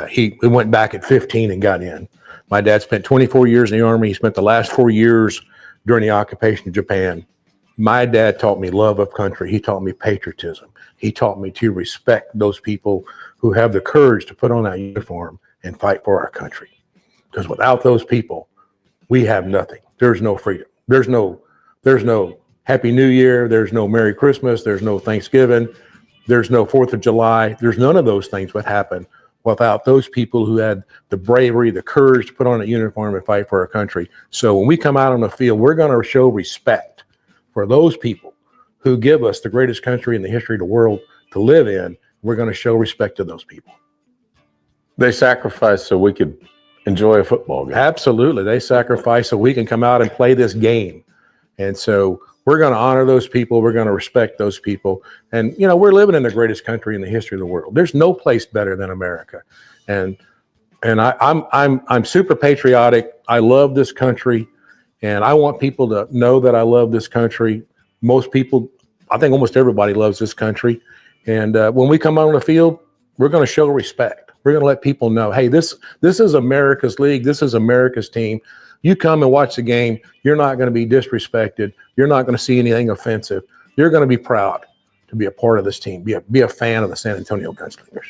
He went back at 15 and got in. My dad spent 24 years in the Army. He spent the last 4 years during the occupation of Japan. My dad taught me love of country. He taught me patriotism. He taught me to respect those people who have the courage to put on that uniform and fight for our country. Because without those people, we have nothing. There's no freedom. There's no Happy New Year. There's no Merry Christmas. There's no Thanksgiving. There's no 4th of July. There's none of those things would happen without those people who had the bravery, the courage to put on a uniform and fight for our country. So when we come out on the field, we're going to show respect for those people who give us the greatest country in the history of the world to live in. We're going to show respect to those people. They sacrificed so we could enjoy a football game. Absolutely. They sacrificed so we can come out and play this game. And so we're going to honor those people. We're going to respect those people. And, you know, we're living in the greatest country in the history of the world. There's no place better than America. And I'm super patriotic. I love this country. And I want people to know that I love this country. Most people, I think almost everybody loves this country. And when we come out on the field, we're going to show respect. We're going to let people know, hey, this is America's league. This is America's team. You come and watch the game. You're not going to be disrespected. You're not going to see anything offensive. You're going to be proud to be a part of this team. Be a fan of the San Antonio Gunslingers.